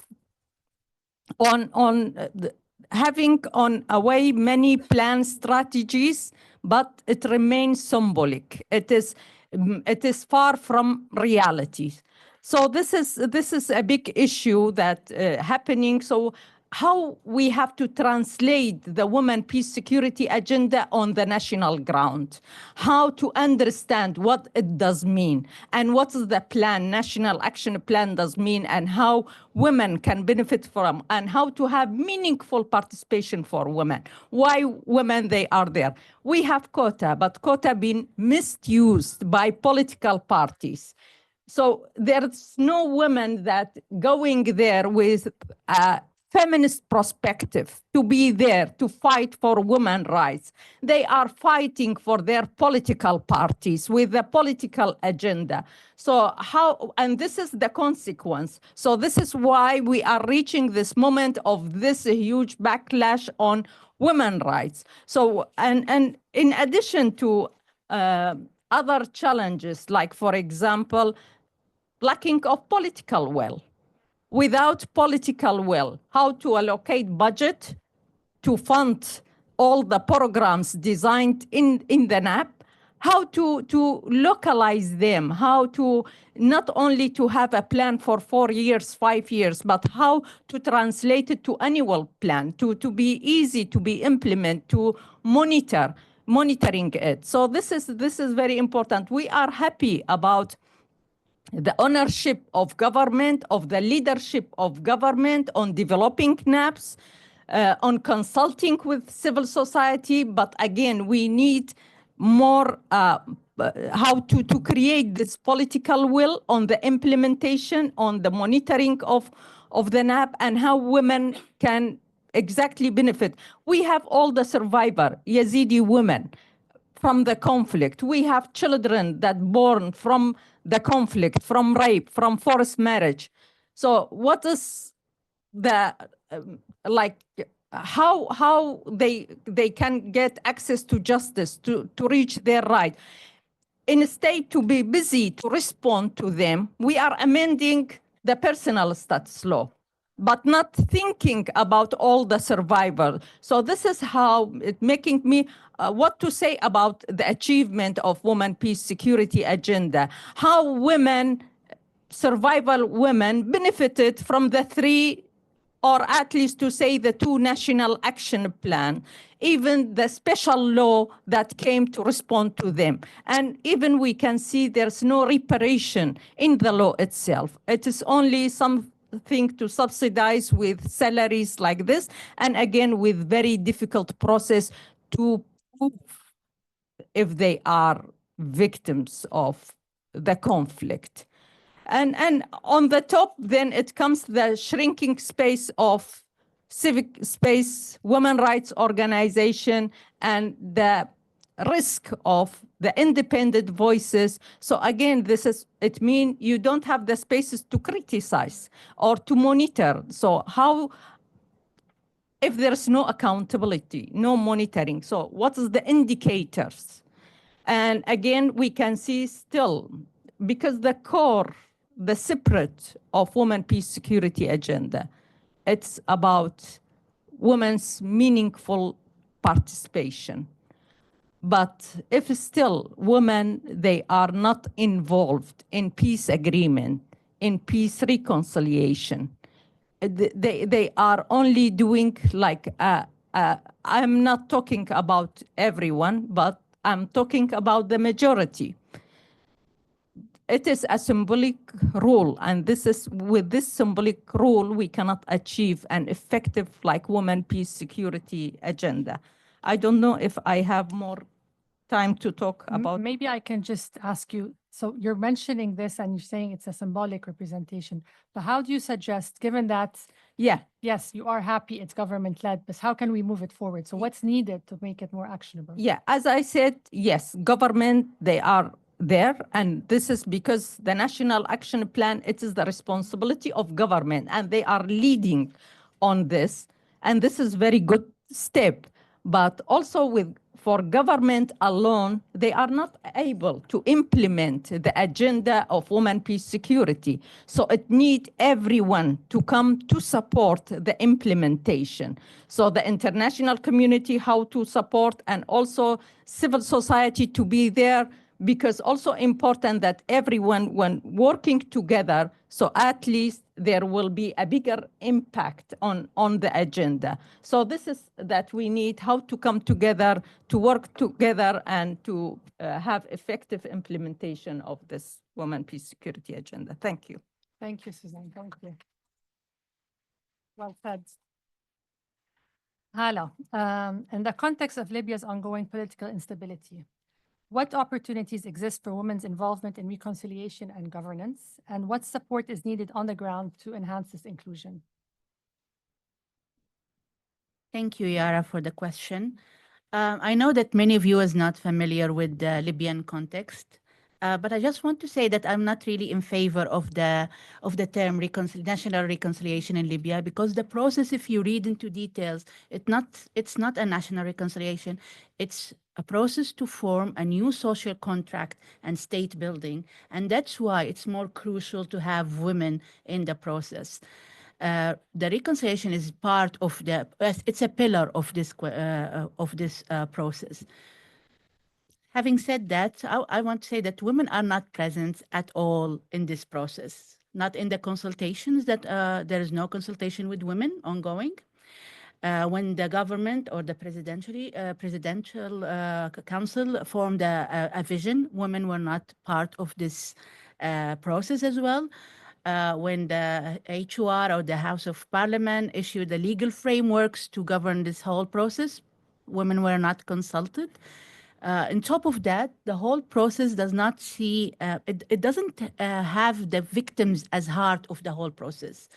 having on a way many plan strategies, but it remains symbolic. It is far from reality. So this is a big issue that happening. So how we have to translate the women, peace, security agenda on the national ground, how to understand what it does mean and what is the plan, national action plan does mean, and how women can benefit from, and how to have meaningful participation for women. Why women, they are there. We have quota, but quota been misused by political parties. So there's no women that going there with a feminist perspective to be there to fight for women's rights. They are fighting for their political parties with a political agenda. So how, and this is the consequence. So this is why we are reaching this moment of this huge backlash on women's rights. So, and in addition to other challenges, like for example, lacking of political will. Without political will, how to allocate budget to fund all the programs designed in the NAP, how to localize them, how to not only to have a plan for 4 years, 5 years, but how to translate it to annual plan, to be easy to be implemented, to monitoring it. So this is very important. We are happy about the ownership of government, of the leadership of government on developing NAPs, on consulting with civil society. But again, we need more how to create this political will on the implementation, on the monitoring of the NAP, and how women can exactly benefit. We have all the survivor, Yazidi women, from the conflict. We have children that born from the conflict, from rape, from forced marriage. So what is the how they can get access to justice, to reach their right? Instead to be busy to respond to them, we are amending the personal status law, but not thinking about all the survivors. So this is how it making me what to say about the achievement of women, peace, security agenda, how women, survival women benefited from the 3, or at least to say the 2 national action plan, even the special law that came to respond to them. And even we can see there's no reparation in the law itself. It is only something to subsidize with salaries like this, and again with very difficult process to prove if they are victims of the conflict. And on the top, then it comes the shrinking space of civic space, women rights organization, and the risk of the independent voices. So again, it means you don't have the spaces to criticize or to monitor. So how, if there's no accountability, no monitoring, so what is the indicators? And again, we can see still, because the core, the separate of women, peace, security agenda, it's about women's meaningful participation. But if still women, they are not involved in peace agreement, in peace reconciliation, they are only doing like, I'm not talking about everyone, but I'm talking about the majority. It is a symbolic rule, and this is with this symbolic rule, we cannot achieve an effective like women, peace, security agenda. I don't know if I have more time to talk about. Maybe I can just ask you, so you're mentioning this and you're saying it's a symbolic representation, but how do you suggest, given that, Yeah, yes, you are happy it's government-led, but how can we move it forward? So what's needed to make it more actionable? yeah, as I said, yes, government, they are there, and this is because the National Action Plan, it is the responsibility of government, and they are leading on this, and this is very good step. But also for government alone, they are not able to implement the agenda of women, peace, security. So it needs everyone to come to support the implementation. So the international community, how to support, and also civil society to be there, because also important that everyone, when working together, so at least there will be a bigger impact on the agenda. So this is that we need how to come together, to work together, and to have effective implementation of this women, peace, security agenda. Thank you. Thank you, Suzanne. Thank you. Well said. Hala, in the context of Libya's ongoing political instability, what opportunities exist for women's involvement in reconciliation and governance, and what support is needed on the ground to enhance this inclusion? Thank you, Yara, for the question. I know that many of you is not familiar with the Libyan context, but I just want to say that I'm not really in favor of the term national reconciliation in Libya, because the process, if you read into details, it's not a national reconciliation. It's a process to form a new social contract and state building, and that's why it's more crucial to have women in the process. The reconciliation is part of it's a pillar of this process. Having said that, I want to say that women are not present at all in this process. Not in the consultations, that there is no consultation with women ongoing. When the government or the presidential council formed a vision, women were not part of this process as well. When the HUR or the House of Parliament issued the legal frameworks to govern this whole process, women were not consulted. On top of that, the whole process does not see, it doesn't have the victims as heart of the whole process.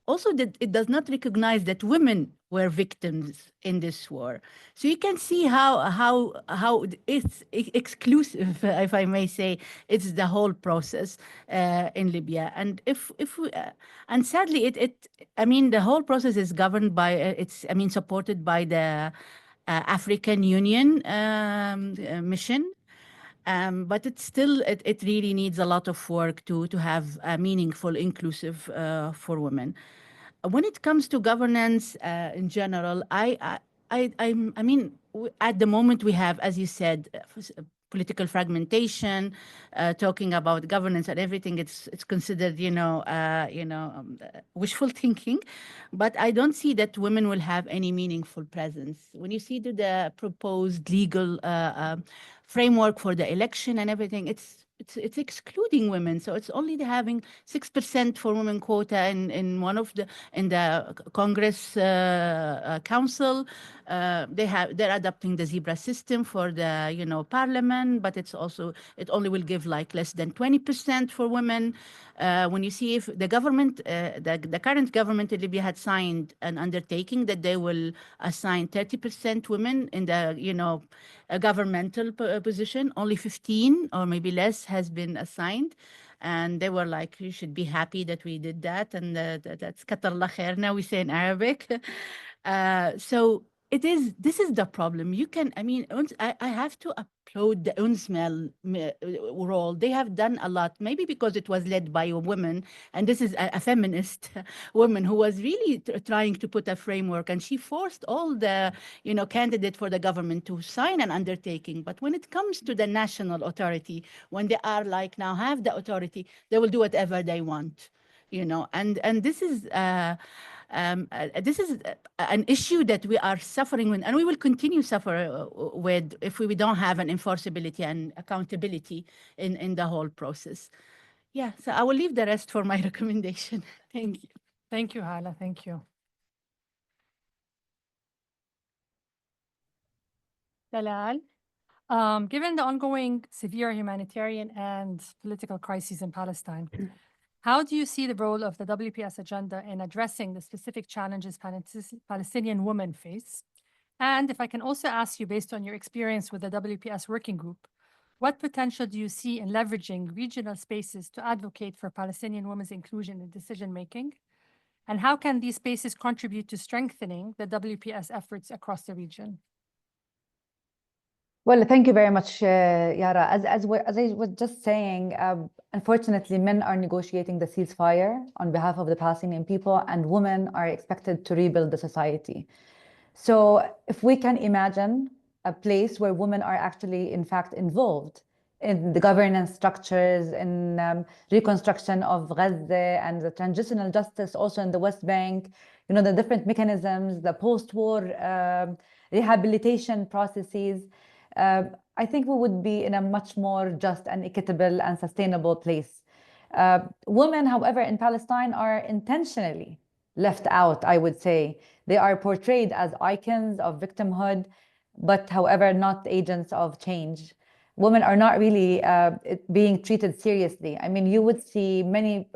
Also, that it does not recognize that women were victims in this war. So you can see how it's exclusive, if I may say, it's the whole process in Libya. And if we, and sadly, I mean, the whole process is governed by, supported by the African Union mission. But it's still, it really needs a lot of work to have a meaningful, inclusive for women. When it comes to governance in general, I mean, at the moment we have, as you said, political fragmentation, talking about governance and everything. It's considered, wishful thinking, but I don't see that women will have any meaningful presence. When you see the proposed legal framework for the election and everything, it's excluding women. So it's only having 6% for women quota in one of the Congress Council. They're adopting the zebra system for the parliament, but it only will give like less than 20% for women. When you see if the government, the current government in Libya had signed an undertaking that they will assign 30% women in the a governmental position, only 15 or maybe less has been assigned. And they were like, you should be happy that we did that. And that's Qatar Allah khair, now we say in Arabic. So this is the problem. I have to applaud the UNSML role. They have done a lot, maybe because it was led by a woman, and this is a feminist woman who was really trying to put a framework, and she forced all the candidate for the government to sign an undertaking. But when it comes to the national authority, when they are like now have the authority, they will do whatever they want, and this is an issue that we are suffering with, and we will continue to suffer with if we don't have an enforceability and accountability in the whole process. Yeah, so I will leave the rest for my recommendation. Thank you. Thank you, Hala. Thank you. Dalal, given the ongoing severe humanitarian and political crises in Palestine, how do you see the role of the WPS agenda in addressing the specific challenges Palestinian women face? And if I can also ask you, based on your experience with the WPS working group, what potential do you see in leveraging regional spaces to advocate for Palestinian women's inclusion in decision-making? And how can these spaces contribute to strengthening the WPS efforts across the region? Well, thank you very much, Yara. As I was just saying, unfortunately, men are negotiating the ceasefire on behalf of the Palestinian people, and women are expected to rebuild the society. So if we can imagine a place where women are actually, in fact, involved in the governance structures, in reconstruction of Gaza and the transitional justice also in the West Bank, the different mechanisms, the post-war rehabilitation processes, I think we would be in a much more just and equitable and sustainable place. Women, however, in Palestine are intentionally left out, I would say. They are portrayed as icons of victimhood, but however, not agents of change. Women are not really being treated seriously. I mean, you would see many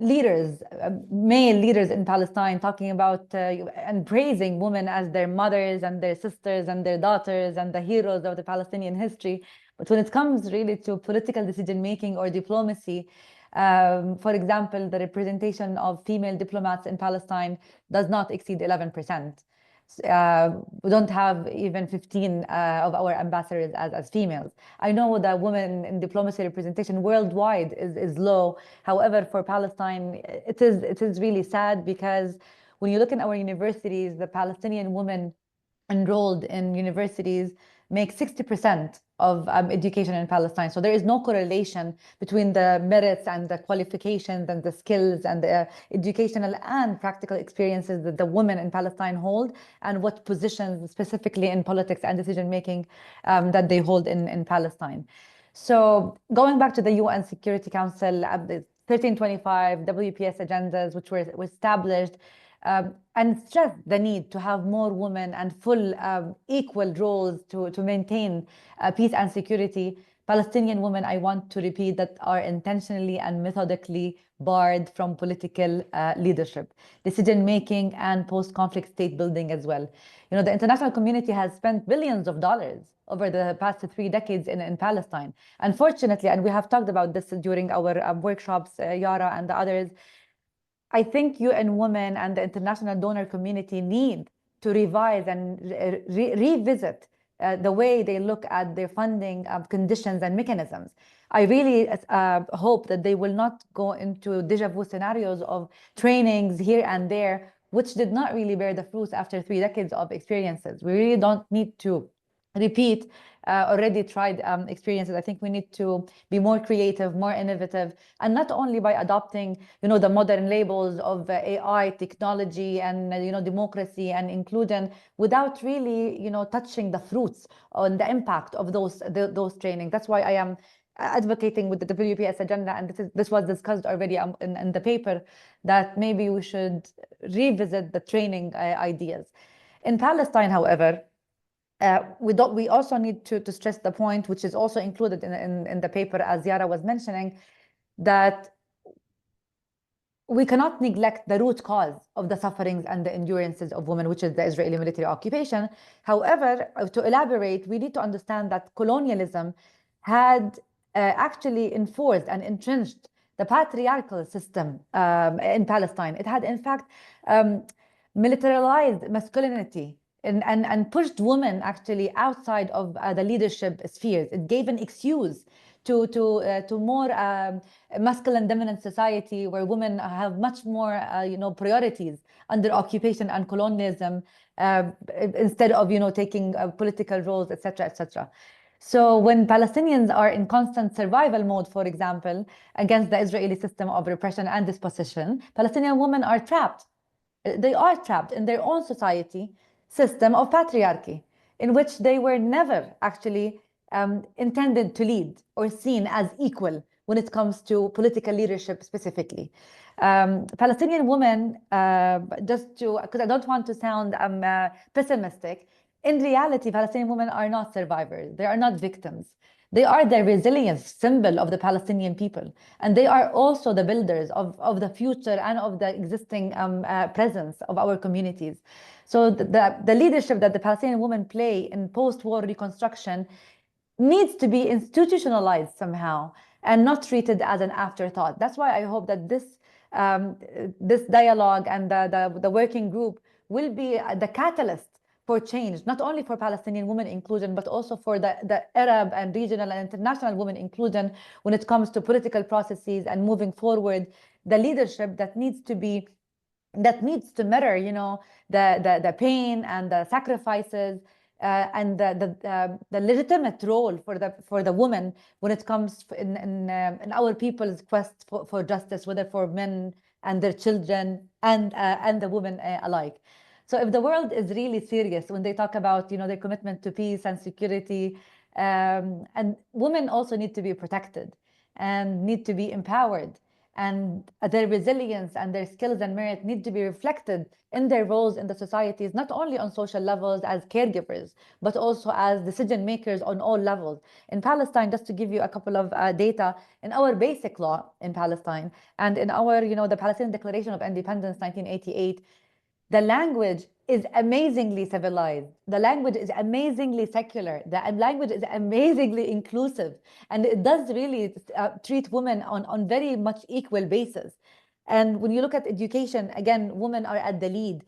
leaders, male leaders in Palestine talking about and praising women as their mothers and their sisters and their daughters and the heroes of the Palestinian history. But when it comes really to political decision-making or diplomacy, for example, the representation of female diplomats in Palestine does not exceed 11%. We don't have even 15 of our ambassadors as females. I know that women in diplomacy representation worldwide is low. However, for Palestine, it is really sad, because when you look in our universities, the Palestinian women enrolled in universities make 60% of education in Palestine. So there is no correlation between the merits and the qualifications and the skills and the educational and practical experiences that the women in Palestine hold and what positions specifically in politics and decision-making that they hold in Palestine. So going back to the UN Security Council, the 1325 WPS agendas, which were established, and stress the need to have more women and full equal roles to maintain peace and security. Palestinian women, I want to repeat, that are intentionally and methodically barred from political leadership, decision-making, and post-conflict state building as well. You know, the international community has spent billions of dollars over the past 3 decades in Palestine. Unfortunately, and we have talked about this during our workshops, Yara and the others, I think UN Women and the international donor community need to revise and revisit the way they look at their funding conditions and mechanisms. I really hope that they will not go into déjà vu scenarios of trainings here and there, which did not really bear the fruits after 3 decades of experiences. We really don't need to repeat already tried experiences. I think we need to be more creative, more innovative, and not only by adopting, you know, the modern labels of AI, technology, and democracy and inclusion, without really, touching the fruits on the impact of those trainings. That's why I am advocating with the WPS agenda, and this was discussed already in the paper, that maybe we should revisit the training ideas. In Palestine, however, we also need to stress the point, which is also included in the paper, as Yara was mentioning, that we cannot neglect the root cause of the sufferings and the endurances of women, which is the Israeli military occupation. However, to elaborate, we need to understand that colonialism had actually enforced and entrenched the patriarchal system in Palestine. It had, in fact, militarized masculinity and pushed women actually outside of the leadership spheres. It gave an excuse to more masculine dominant society, where women have much more priorities under occupation and colonialism, instead of taking political roles, etc., etc. So when Palestinians are in constant survival mode, for example, against the Israeli system of repression and dispossession, Palestinian women are trapped. They are trapped in their own society system of patriarchy, in which they were never actually intended to lead or seen as equal when it comes to political leadership specifically. Palestinian women, because I don't want to sound pessimistic, in reality, Palestinian women are not survivors. They are not victims. They are the resilience symbol of the Palestinian people. And they are also the builders of the future and of the existing presence of our communities. So the leadership that the Palestinian women play in post-war reconstruction needs to be institutionalized somehow and not treated as an afterthought. That's why I hope that this dialogue and the working group will be the catalyst for change, not only for Palestinian women inclusion, but also for the Arab and regional and international women inclusion when it comes to political processes and moving forward, the leadership that needs to mirror, the pain and the sacrifices and the legitimate role for the woman when it comes in our people's quest for justice, whether for men and their children and the women alike. So if the world is really serious when they talk about their commitment to peace and security, and women also need to be protected and need to be empowered, and their resilience and their skills and merit need to be reflected in their roles in the societies, not only on social levels as caregivers, but also as decision makers on all levels. In Palestine, just to give you a couple of data, in our basic law in Palestine and in our, the Palestinian Declaration of Independence, 1988, the language is amazingly civilized. The language is amazingly secular. The language is amazingly inclusive. And it does really treat women on very much equal basis. And when you look at education, again, women are at the lead.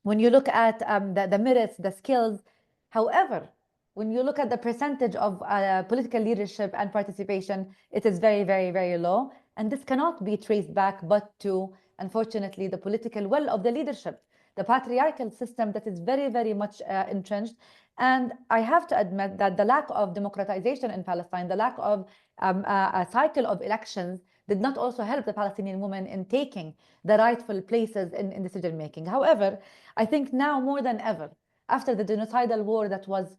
When you look at the merits, the skills, however, when you look at the percentage of political leadership and participation, it is very, very, very low. And this cannot be traced back but to, unfortunately, the political will of the leadership. the patriarchal system that is very, very much entrenched. And I have to admit that the lack of democratization in Palestine, the lack of a cycle of elections did not also help the Palestinian women in taking the rightful places in decision making. However, I think now more than ever, after the genocidal war that was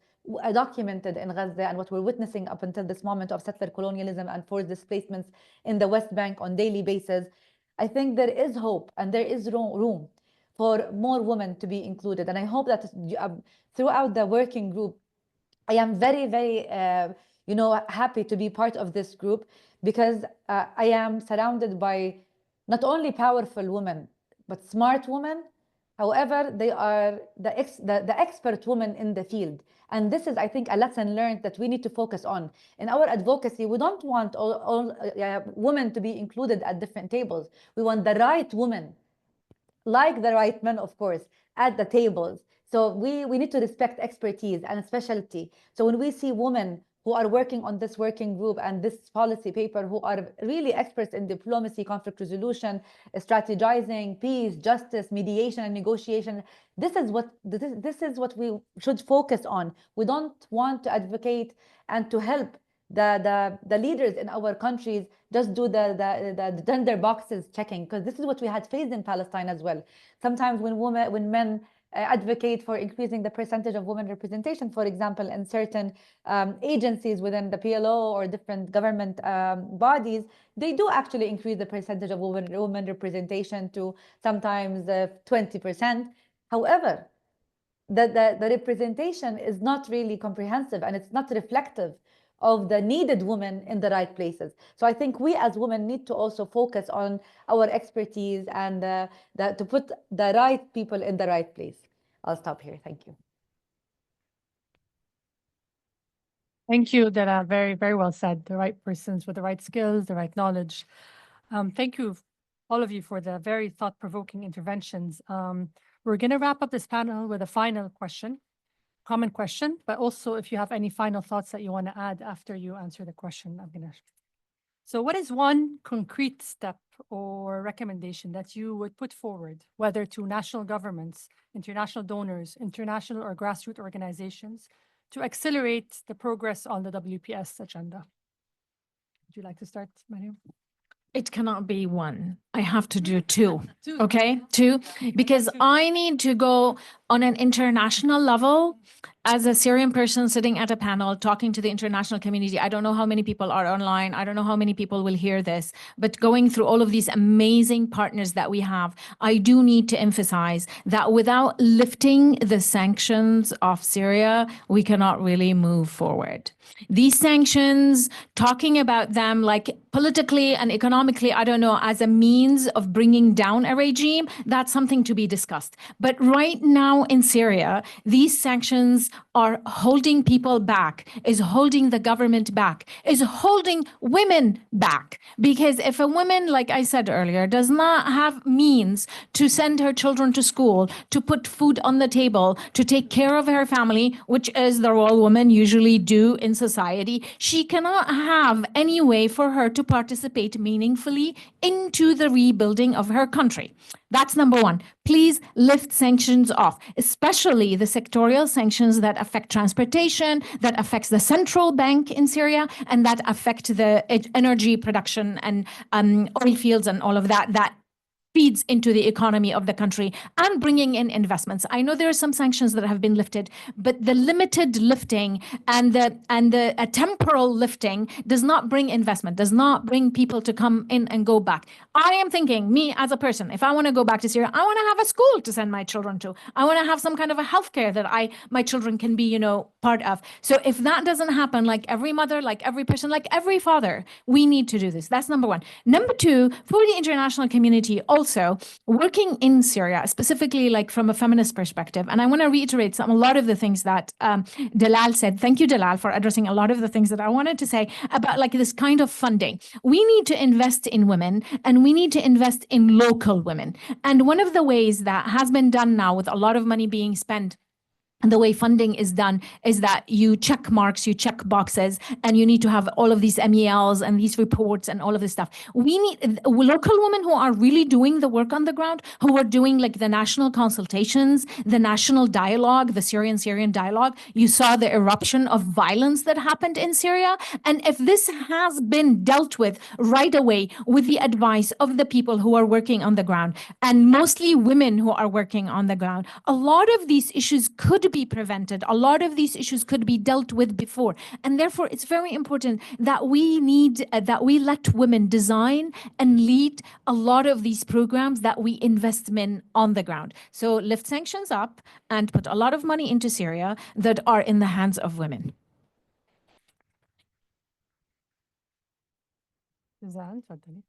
documented in Gaza and what we're witnessing up until this moment of settler colonialism and forced displacements in the West Bank on daily basis, I think there is hope and there is room for more women to be included. And I hope that throughout the working group, I am very, very, happy to be part of this group, because I am surrounded by not only powerful women, but smart women. However, they are the expert women in the field. And this is, I think, a lesson learned that we need to focus on. In our advocacy, we don't want all women to be included at different tables. We want the right women, like the right men, of course, at the tables. So we need to respect expertise and specialty. So when we see women who are working on this working group and this policy paper, who are really experts in diplomacy, conflict resolution, strategizing, peace, justice, mediation, and negotiation, this is what we should focus on. We don't want to advocate and to help the leaders in our countries just do the gender boxes checking, because this is what we had faced in Palestine as well. Sometimes when men advocate for increasing the percentage of women representation, for example, in certain agencies within the PLO or different government bodies, they do actually increase the percentage of women representation to sometimes 20%. However, the representation is not really comprehensive, and it's not reflective of the needed women in the right places. So I think we as women need to also focus on our expertise and to put the right people in the right place. I'll stop here. Thank you. Thank you, Dara. Very, very well said. The right persons with the right skills, the right knowledge. Thank you, all of you, for the very thought-provoking interventions. We're going to wrap up this panel with a final question, common question, but also if you have any final thoughts that you want to add after you answer the question, I'm going to. So what is one concrete step or recommendation that you would put forward, whether to national governments, international donors, international or grassroots organizations, to accelerate the progress on the WPS agenda? Would you like to start, Mariam? It cannot be one. I have to do two. Okay, two, because I need to go on an international level as a Syrian person sitting at a panel talking to the international community. I don't know how many people are online. I don't know how many people will hear this, but going through all of these amazing partners that we have, I do need to emphasize that without lifting the sanctions of Syria, we cannot really move forward. These sanctions, talking about them like politically and economically, I don't know, as a means of bringing down a regime, that's something to be discussed. But right now in Syria, these sanctions are holding people back, is holding the government back, is holding women back. Because if a woman, like I said earlier, does not have means to send her children to school, to put food on the table, to take care of her family, which is the role women usually do in society, she cannot have any way for her to participate meaningfully into the rebuilding of her country. That's number one. Please lift sanctions off, especially the sectorial sanctions that affect transportation, that affects the central bank in Syria, and that affect the energy production and oil fields and all of that, that feeds into the economy of the country, and bringing in investments. I know there are some sanctions that have been lifted, but the limited lifting and the temporal lifting does not bring investment, does not bring people to come in and go back. I am thinking, me as a person, if I want to go back to Syria, I want to have a school to send my children to. I want to have some kind of a healthcare that my children can be, part of. So if that doesn't happen, like every mother, like every person, like every father, we need to do this. That's number one. Number two, for the international community, also working in Syria, specifically like from a feminist perspective. And I want to reiterate a lot of the things that Dalal said. Thank you, Dalal, for addressing a lot of the things that I wanted to say about like this kind of funding. We need to invest in women, and we need to invest in local women. And one of the ways that has been done now with a lot of money being spent And the way funding is done is that you check marks, you check boxes, and you need to have all of these MELs and these reports and all of this stuff. We need local women who are really doing the work on the ground, who are doing like the national consultations, the national dialogue, the Syrian dialogue. You saw the eruption of violence that happened in Syria. And if this has been dealt with right away with the advice of the people who are working on the ground, and mostly women who are working on the ground, a lot of these issues could be prevented. A lot of these issues could be dealt with before. And therefore, it's very important that we let women design and lead a lot of these programs that we invest in on the ground. So lift sanctions up and put a lot of money into Syria that are in the hands of women. Suzan, تفضلي.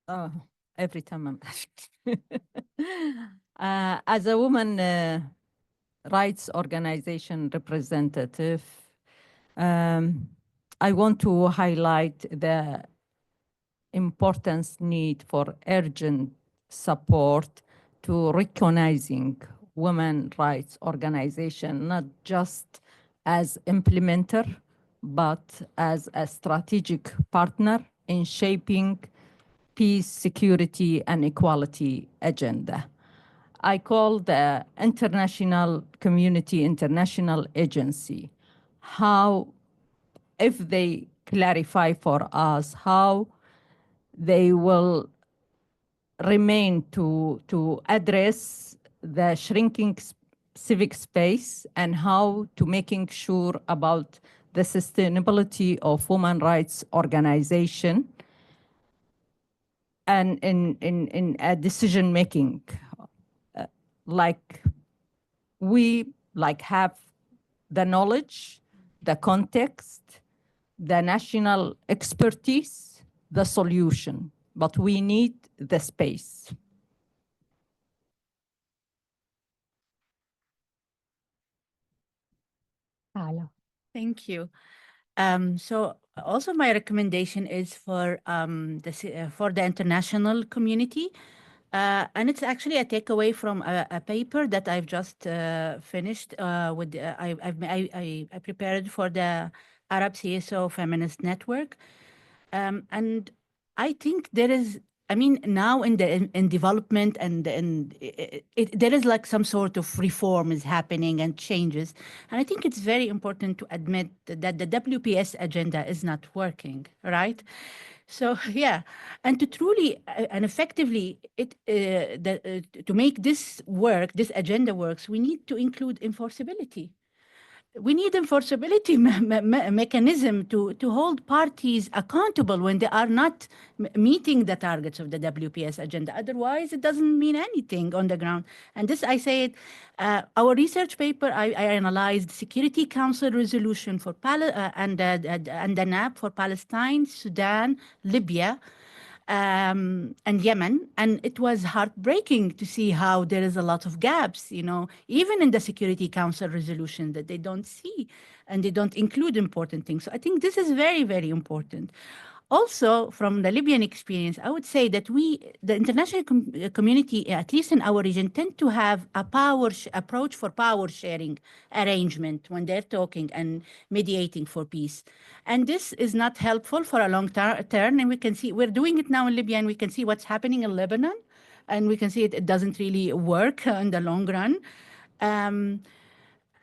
Oh, every time I'm asked. As a woman rights organization representative, I want to highlight the importance need for urgent support to recognizing women rights organization, not just as implementer, but as a strategic partner in shaping peace, security, and equality agenda. I call the international community, international agency, how, if they clarify for us how they will remain to address the shrinking civic space and how to making sure about the sustainability of women rights organization and in a decision making, like we have the knowledge, the context, the national expertise, the solution, but we need the space. Thank you. So also my recommendation is for the international community. And it's actually a takeaway from a paper that I've just finished with. I prepared for the Arab CSO Feminist Network, and I think there is. I mean, now in development and there is like some sort of reform is happening and changes, and I think it's very important to admit that the WPS agenda is not working, right? So yeah, and to truly and effectively to make this work, this agenda works, we need to include enforceability. We need enforceability mechanism to hold parties accountable when they are not meeting the targets of the WPS agenda. Otherwise, it doesn't mean anything on the ground. And this, I say it, our research paper, I analyzed Security Council resolution for and the NAP for Palestine, Sudan, Libya, and Yemen. And it was heartbreaking to see how there is a lot of gaps, even in the Security Council resolution that they don't see and they don't include important things. So I think this is very, very important. Also, from the Libyan experience, I would say that the international community, at least in our region, tend to have a approach for power sharing arrangement when they're talking and mediating for peace. And this is not helpful for a long term. And we can see, we're doing it now in Libya, and we can see what's happening in Lebanon. And we can see it doesn't really work in the long run. And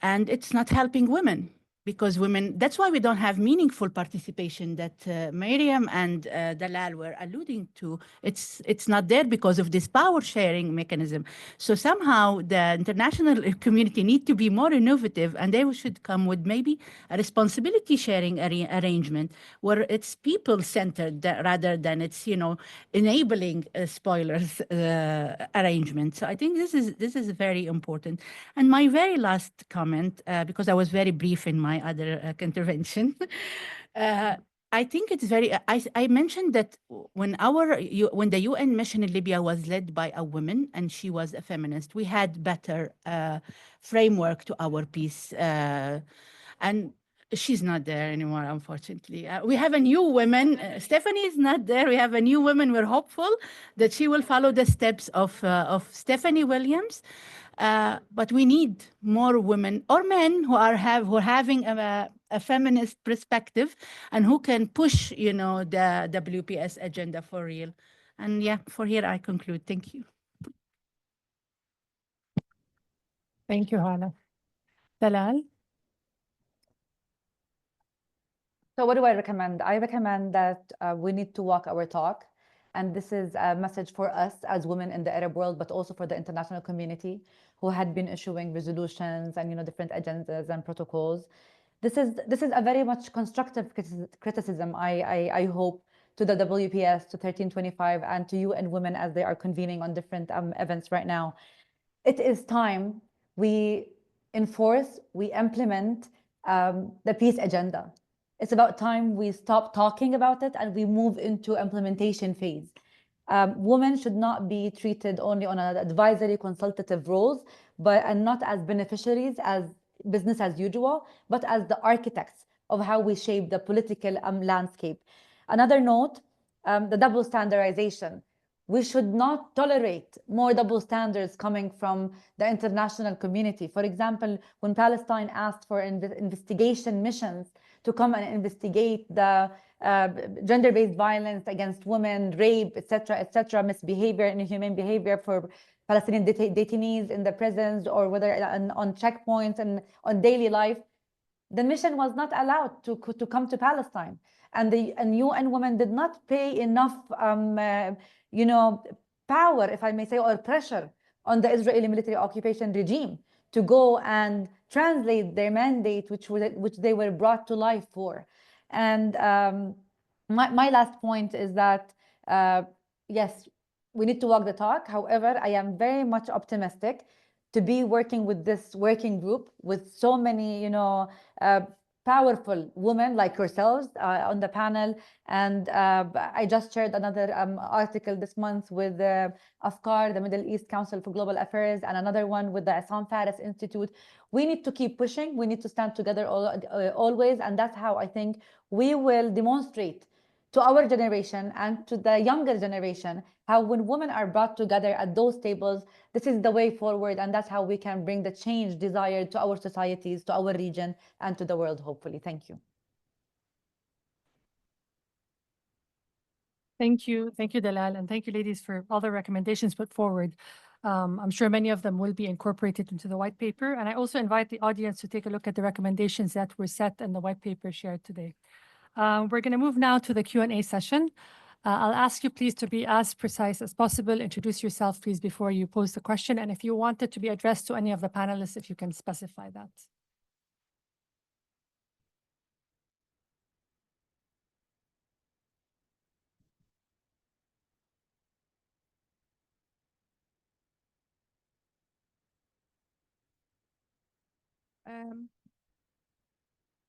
it's not helping women. Because women, that's why we don't have meaningful participation that Mariam and Dalal were alluding to. It's not there because of this power sharing mechanism. So somehow the international community need to be more innovative, and they should come with maybe a responsibility sharing arrangement where it's people centered rather than it's enabling spoilers arrangement. So I think this is very important. And my very last comment, because I was very brief in my other intervention. I think it's very, I mentioned that when the UN mission in Libya was led by a woman and she was a feminist, we had better framework to our peace. And She's not there anymore, unfortunately. We have a new woman. Stephanie is not there. We have a new woman. We're hopeful that she will follow the steps of Stephanie Williams. But we need more women or men who are having a feminist perspective and who can push, you know, the WPS agenda for real. And yeah, for here I conclude. Thank you. Thank you, Hala. Dalal? So what do I recommend? I recommend that we need to walk our talk. And this is a message for us as women in the Arab world, but also for the international community who had been issuing resolutions and, you know, different agendas and protocols. This is a very much constructive criticism, I hope, to the WPS, to 1325, and to UN Women as they are convening on different events right now. It is time we enforce, we implement the peace agenda. It's about time we stop talking about it and we move into implementation phase. Women should not be treated only on an advisory consultative roles, and not as beneficiaries, as business as usual, but as the architects of how we shape the political landscape. Another note, the double standardization. We should not tolerate more double standards coming from the international community. For example, when Palestine asked for investigation missions to come and investigate the gender-based violence against women, rape, etc., misbehavior, inhumane behavior for Palestinian detainees in the prisons, or whether on checkpoints and on daily life, the mission was not allowed to come to Palestine. And the UN Women did not pay enough you know, power, if I may say, or pressure on the Israeli military occupation regime to go and translate their mandate, which they were brought to life for. And my last point is that, yes, we need to walk the talk. However, I am very much optimistic to be working with this working group with so many, you know, powerful women like yourselves on the panel. And I just shared another article this month with Afkar, the Middle East Council for Global Affairs, and another one with the Issam Fares Institute. We need to keep pushing. We need to stand together always. And that's how I think we will demonstrate to our generation and to the younger generation how when women are brought together at those tables, this is the way forward, and that's how we can bring the change desired to our societies, to our region, and to the world, hopefully. Thank you. Thank you, Dalal, and thank you, ladies, for all the recommendations put forward. I'm sure many of them will be incorporated into the white paper, and I also invite the audience to take a look at the recommendations that were set in the white paper shared today. We're going to move now to the Q&A session. I'll ask you please to be as precise as possible. Introduce yourself, please, before you pose the question. And if you want it to be addressed to any of the panelists, if you can specify that.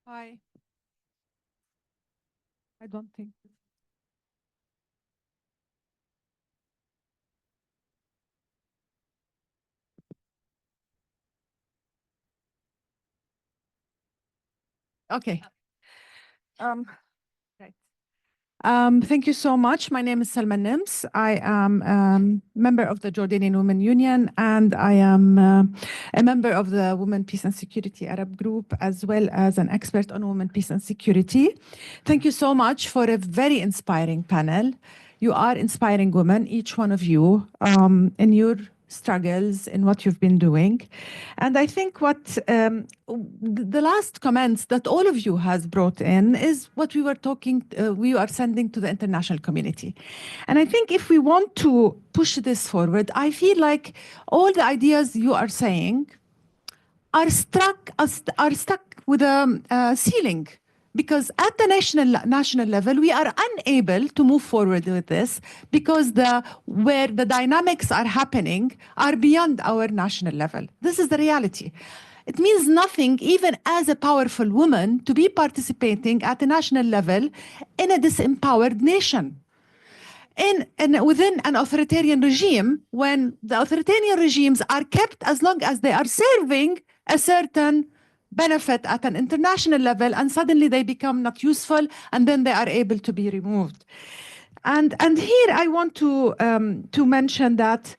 Hi. I don't think. Okay. Right. Thank you so much. My name is Salman Nims. I am a member of the Jordanian Women Union, and I am a member of the Women, Peace and Security Arab Group, as well as an expert on women, peace and security. Thank you so much for a very inspiring panel. You are inspiring women, each one of you, in your struggles, in what you've been doing. And I think what the last comments that all of you has brought in is what we were talking, we are sending to the international community. And I think if we want to push this forward, I feel like all the ideas you are saying are stuck with a ceiling. Because at the national level, we are unable to move forward with this because where the dynamics are happening are beyond our national level. This is the reality. It means nothing, even as a powerful woman, to be participating at the national level in a disempowered nation. Within an authoritarian regime, when the authoritarian regimes are kept as long as they are serving a certain benefit at an international level, and suddenly they become not useful, and then they are able to be removed. And here I want to mention that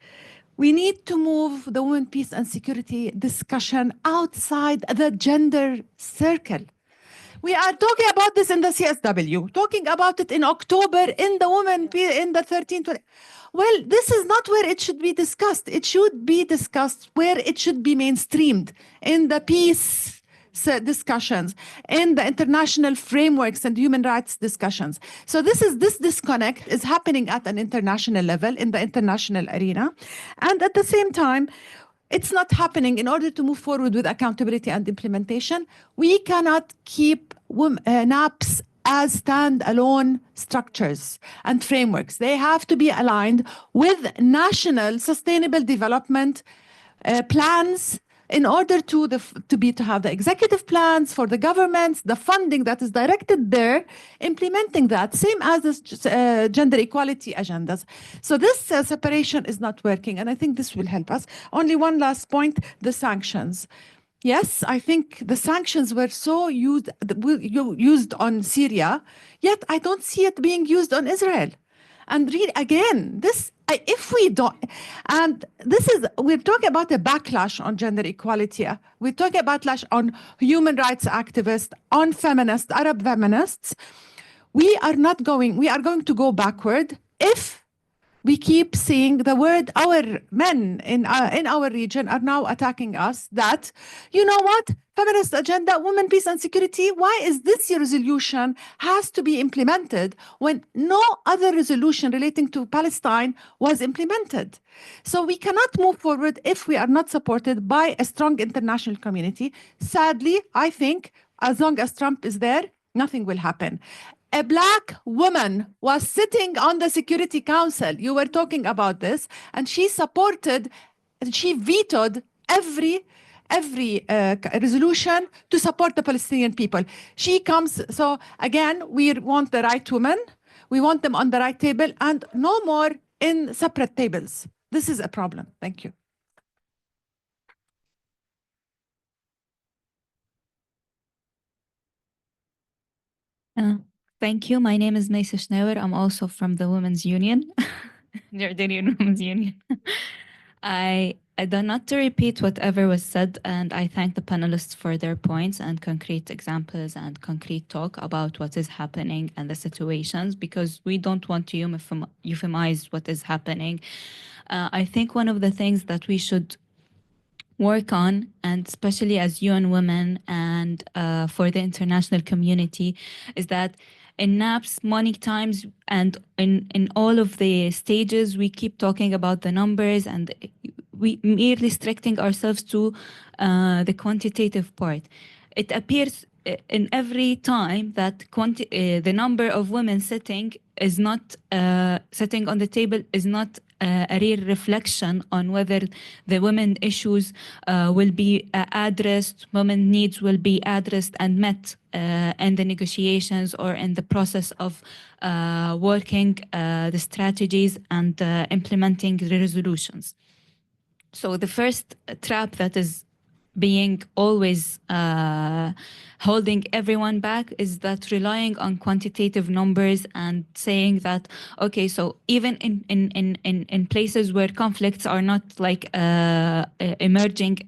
we need to move the women, peace and security discussion outside the gender circle. We are talking about this in the CSW, talking about it in October in the women in the 13th. Well, this is not where it should be discussed. It should be discussed where it should be mainstreamed in the peace discussions, in the international frameworks and human rights discussions. So this disconnect is happening at an international level, in the international arena. And at the same time, it's not happening. In order to move forward with accountability and implementation, we cannot keep NAPs as standalone structures and frameworks. They have to be aligned with national sustainable development plans, in order to have the executive plans for the governments, the funding that is directed there, implementing that, same as the gender equality agendas. So this separation is not working, and I think this will help us. Only one last point, the sanctions. Yes, I think the sanctions were so used on Syria, yet I don't see it being used on Israel. And really, again, if we don't, and we're talking about a backlash on gender equality. We're talking about backlash on human rights activists, on feminists, Arab feminists. We are going to go backward if we keep seeing the word. Our men in our region are now attacking us that, you know what, feminist agenda, women, peace and security, why is this resolution has to be implemented when no other resolution relating to Palestine was implemented? So we cannot move forward if we are not supported by a strong international community. Sadly, I think as long as Trump is there, nothing will happen. A Black woman was sitting on the Security Council. You were talking about this, and she vetoed every resolution to support the Palestinian people. She comes, so again, we want the right women, we want them on the right table, and no more in separate tables. This is a problem. Thank you. Thank you. My name is Naisa Schnauer. I'm also from the Women's Union, Jordanian Women's Union. I do not to repeat whatever was said, and I thank the panelists for their points and concrete examples and concrete talk about what is happening and the situations, because we don't want to euphemize what is happening. I think one of the things that we should work on, and especially as UN Women and for the international community, is that in NAPS, many times, and in all of the stages, we keep talking about the numbers, and we merely restricting ourselves to the quantitative part. It appears in every time that the number of women sitting is not sitting on the table is not a real reflection on whether the women issues will be addressed, women needs will be addressed and met in the negotiations or in the process of working the strategies and implementing the resolutions. So the first trap that is being always holding everyone back is that relying on quantitative numbers and saying that, okay, so even in places where conflicts are not like emerging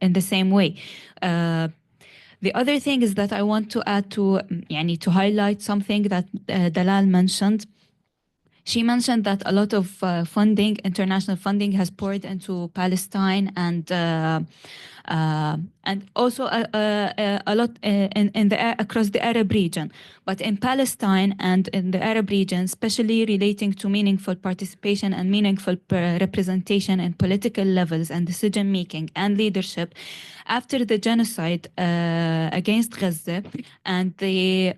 in the same way. The other thing is that I want to add to highlight something that Dalal mentioned. She mentioned that a lot of funding, international funding, has poured into Palestine and also a lot across the Arab region. But in Palestine and in the Arab region, especially relating to meaningful participation and meaningful representation in political levels and decision making and leadership, after the genocide against Gaza and the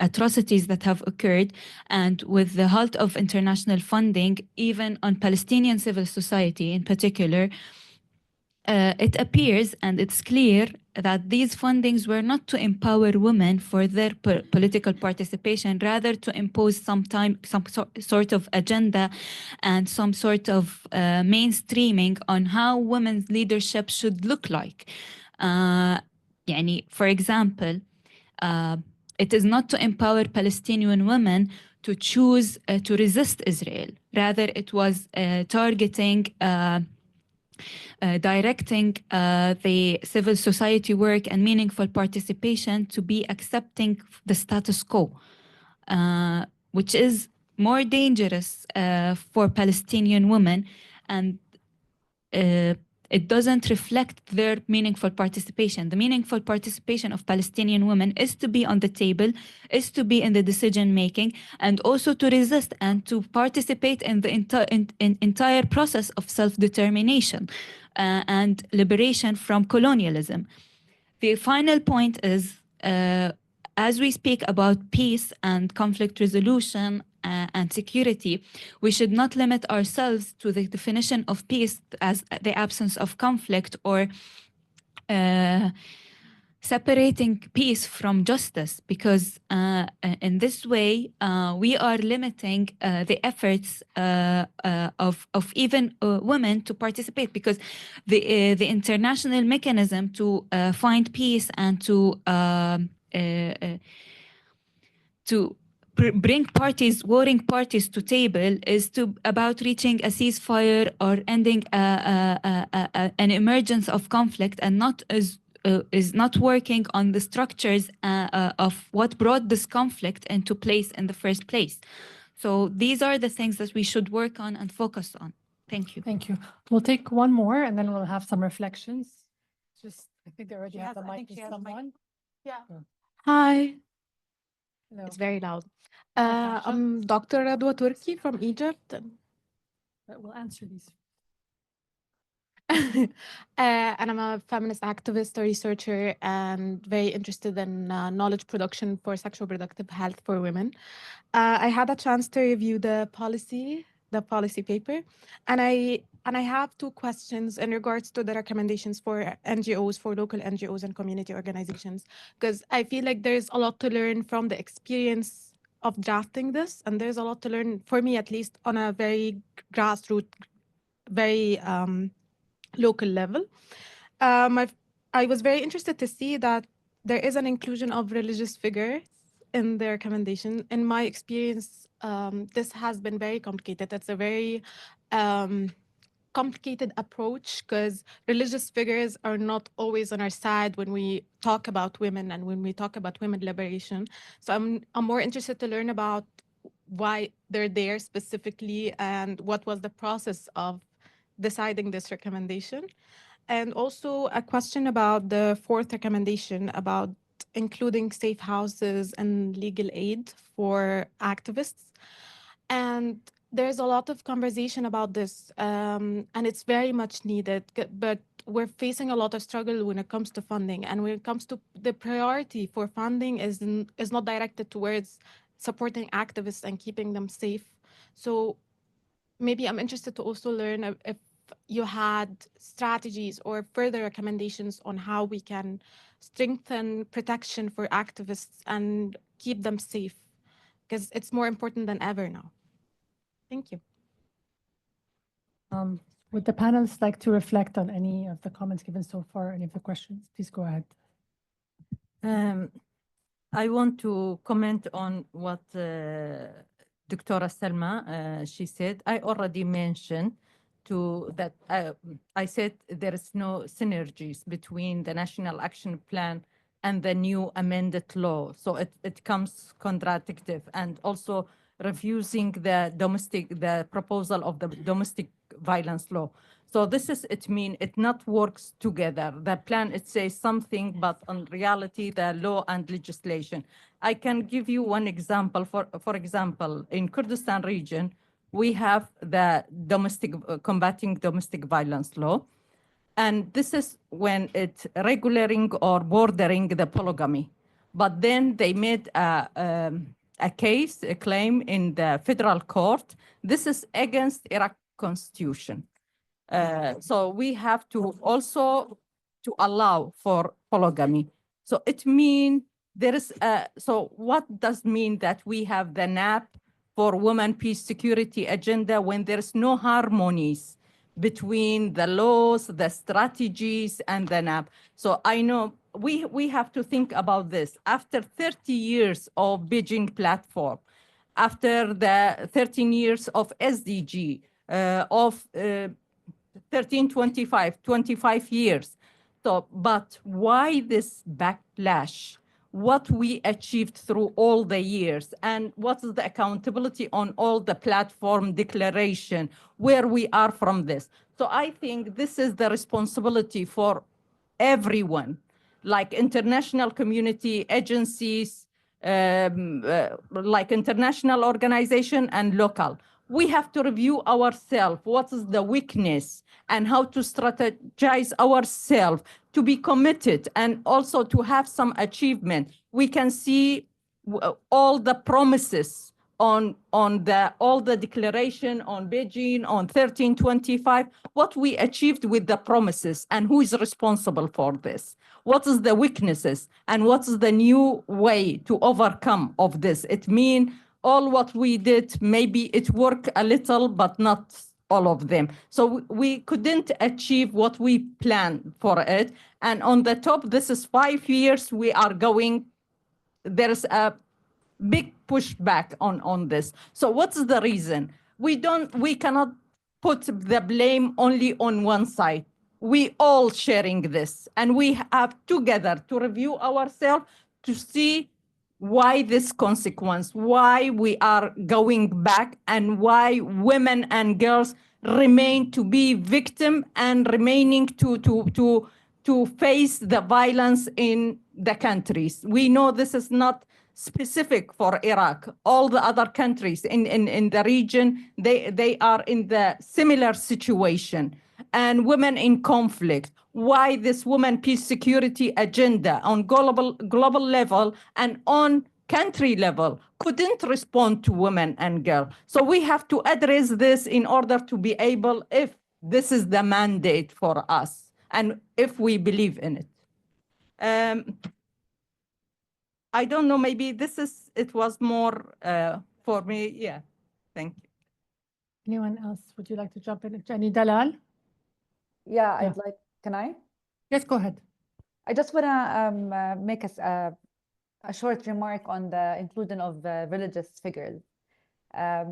atrocities that have occurred, and with the halt of international funding, even on Palestinian civil society in particular, it appears and it's clear that these fundings were not to empower women for their political participation, rather to impose some sort of agenda and some sort of mainstreaming on how women's leadership should look like. يعني, for example, it is not to empower Palestinian women to choose to resist Israel. Rather, it was targeting, directing the civil society work and meaningful participation to be accepting the status quo, which is more dangerous for Palestinian women, and it doesn't reflect their meaningful participation. The meaningful participation of Palestinian women is to be on the table, is to be in the decision making, and also to resist and to participate in the entire process of self-determination and liberation from colonialism. The final point is, as we speak about peace and conflict resolution and security, we should not limit ourselves to the definition of peace as the absence of conflict, or separating peace from justice, because in this way we are limiting the efforts of even women to participate, because the international mechanism to find peace and to bring warring parties to table is about reaching a ceasefire or ending an emergence of conflict, and is not working on the structures of what brought this conflict into place in the first place. So these are the things that we should work on and focus on. Thank you. Thank you. We'll take one more and then we'll have some reflections. I think they already have the mic to someone. Yeah. Oh. Hi. Hello. It's very loud. Natasha? I'm Dr. Radwa Turki from Egypt. We'll answer these. And I'm a feminist activist, a researcher, and very interested in knowledge production for sexual reproductive health for women. I had a chance to review the policy paper, and I have two questions in regards to the recommendations for NGOs, for local NGOs and community organizations, because I feel like there's a lot to learn from the experience of drafting this, and there's a lot to learn, for me at least, on a very grassroots, very local level. I was very interested to see that there is an inclusion of religious figures in the recommendation. In my experience, this has been very complicated. It's a very complicated approach, because religious figures are not always on our side when we talk about women and when we talk about women liberation. So I'm more interested to learn about why they're there specifically and what was the process of deciding this recommendation. And also a question about the fourth recommendation about including safe houses and legal aid for activists. And there's a lot of conversation about this, and it's very much needed, but we're facing a lot of struggle when it comes to funding. And when it comes to the priority for funding is not directed towards supporting activists and keeping them safe. So maybe I'm interested to also learn if you had strategies or further recommendations on how we can strengthen protection for activists and keep them safe, because it's more important than ever now. Thank you. Would the panelists like to reflect on any of the comments given so far, any of the questions? Please go ahead. I want to comment on what Dr. Salma, she said. I already mentioned that I said there is no synergies between the National Action Plan and the new amended law. So it comes contradictory, and also refusing the proposal of the domestic violence law. So this is, it means it not works together. The plan, it says something, but in reality, the law and legislation. I can give you one example. For example, in Kurdistan region, we have the combating domestic violence law. And this is when it's regulating or bordering the polygamy. But then they made a claim in the federal court. This is against Iraq constitution. So we have to also to allow for polygamy. So it means there is so what does mean that we have the NAP for women, peace, security agenda when there's no harmonies between the laws, the strategies, and the NAP. So I know we have to think about this. After 30 years of Beijing platform, after the 13 years of SDG, of 1325, 25 years. So, but why this backlash? What we achieved through all the years, and what is the accountability on all the platform declaration, where we are from this. So I think this is the responsibility for everyone, like international community, agencies, like international organization and local. We have to review ourselves, what is the weakness, and how to strategize ourselves to be committed and also to have some achievement. We can see all the promises on all the declaration on Beijing on 1325, what we achieved with the promises and who is responsible for this. What is the weaknesses and what is the new way to overcome of this? It means all what we did, maybe it worked a little, but not all of them. So we couldn't achieve what we planned for it. And on the top, this is 5 years we are going, there's a big pushback on this. So what's the reason? We cannot put the blame only on one side. We all sharing this, and we have together to review ourselves to see why this consequence, why we are going back, and why women and girls remain to be victim and remaining to face the violence in the countries. We know this is not specific for Iraq. All the other countries in the region, they are in the similar situation. And women in conflict, why this women peace security agenda on global level and on country level couldn't respond to women and girls. So we have to address this in order to be able, if this is the mandate for us and if we believe in it. I don't know, maybe it was more for me. Yeah, thank you. Anyone else? Would you like to jump in? Jenny Dalal? Yeah, Yeah. I'd like, can I? Yes, go ahead. I just want to make a short remark on the inclusion of religious figures. I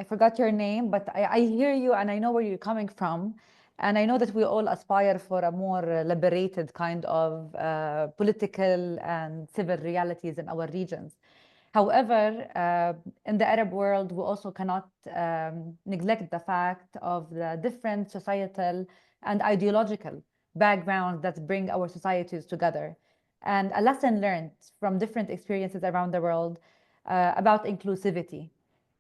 forgot your name, but I hear you and I know where you're coming from. And I know that we all aspire for a more liberated kind of political and civil realities in our regions. However, in the Arab world, we also cannot neglect the fact of the different societal and ideological backgrounds that bring our societies together. And a lesson learned from different experiences around the world about inclusivity.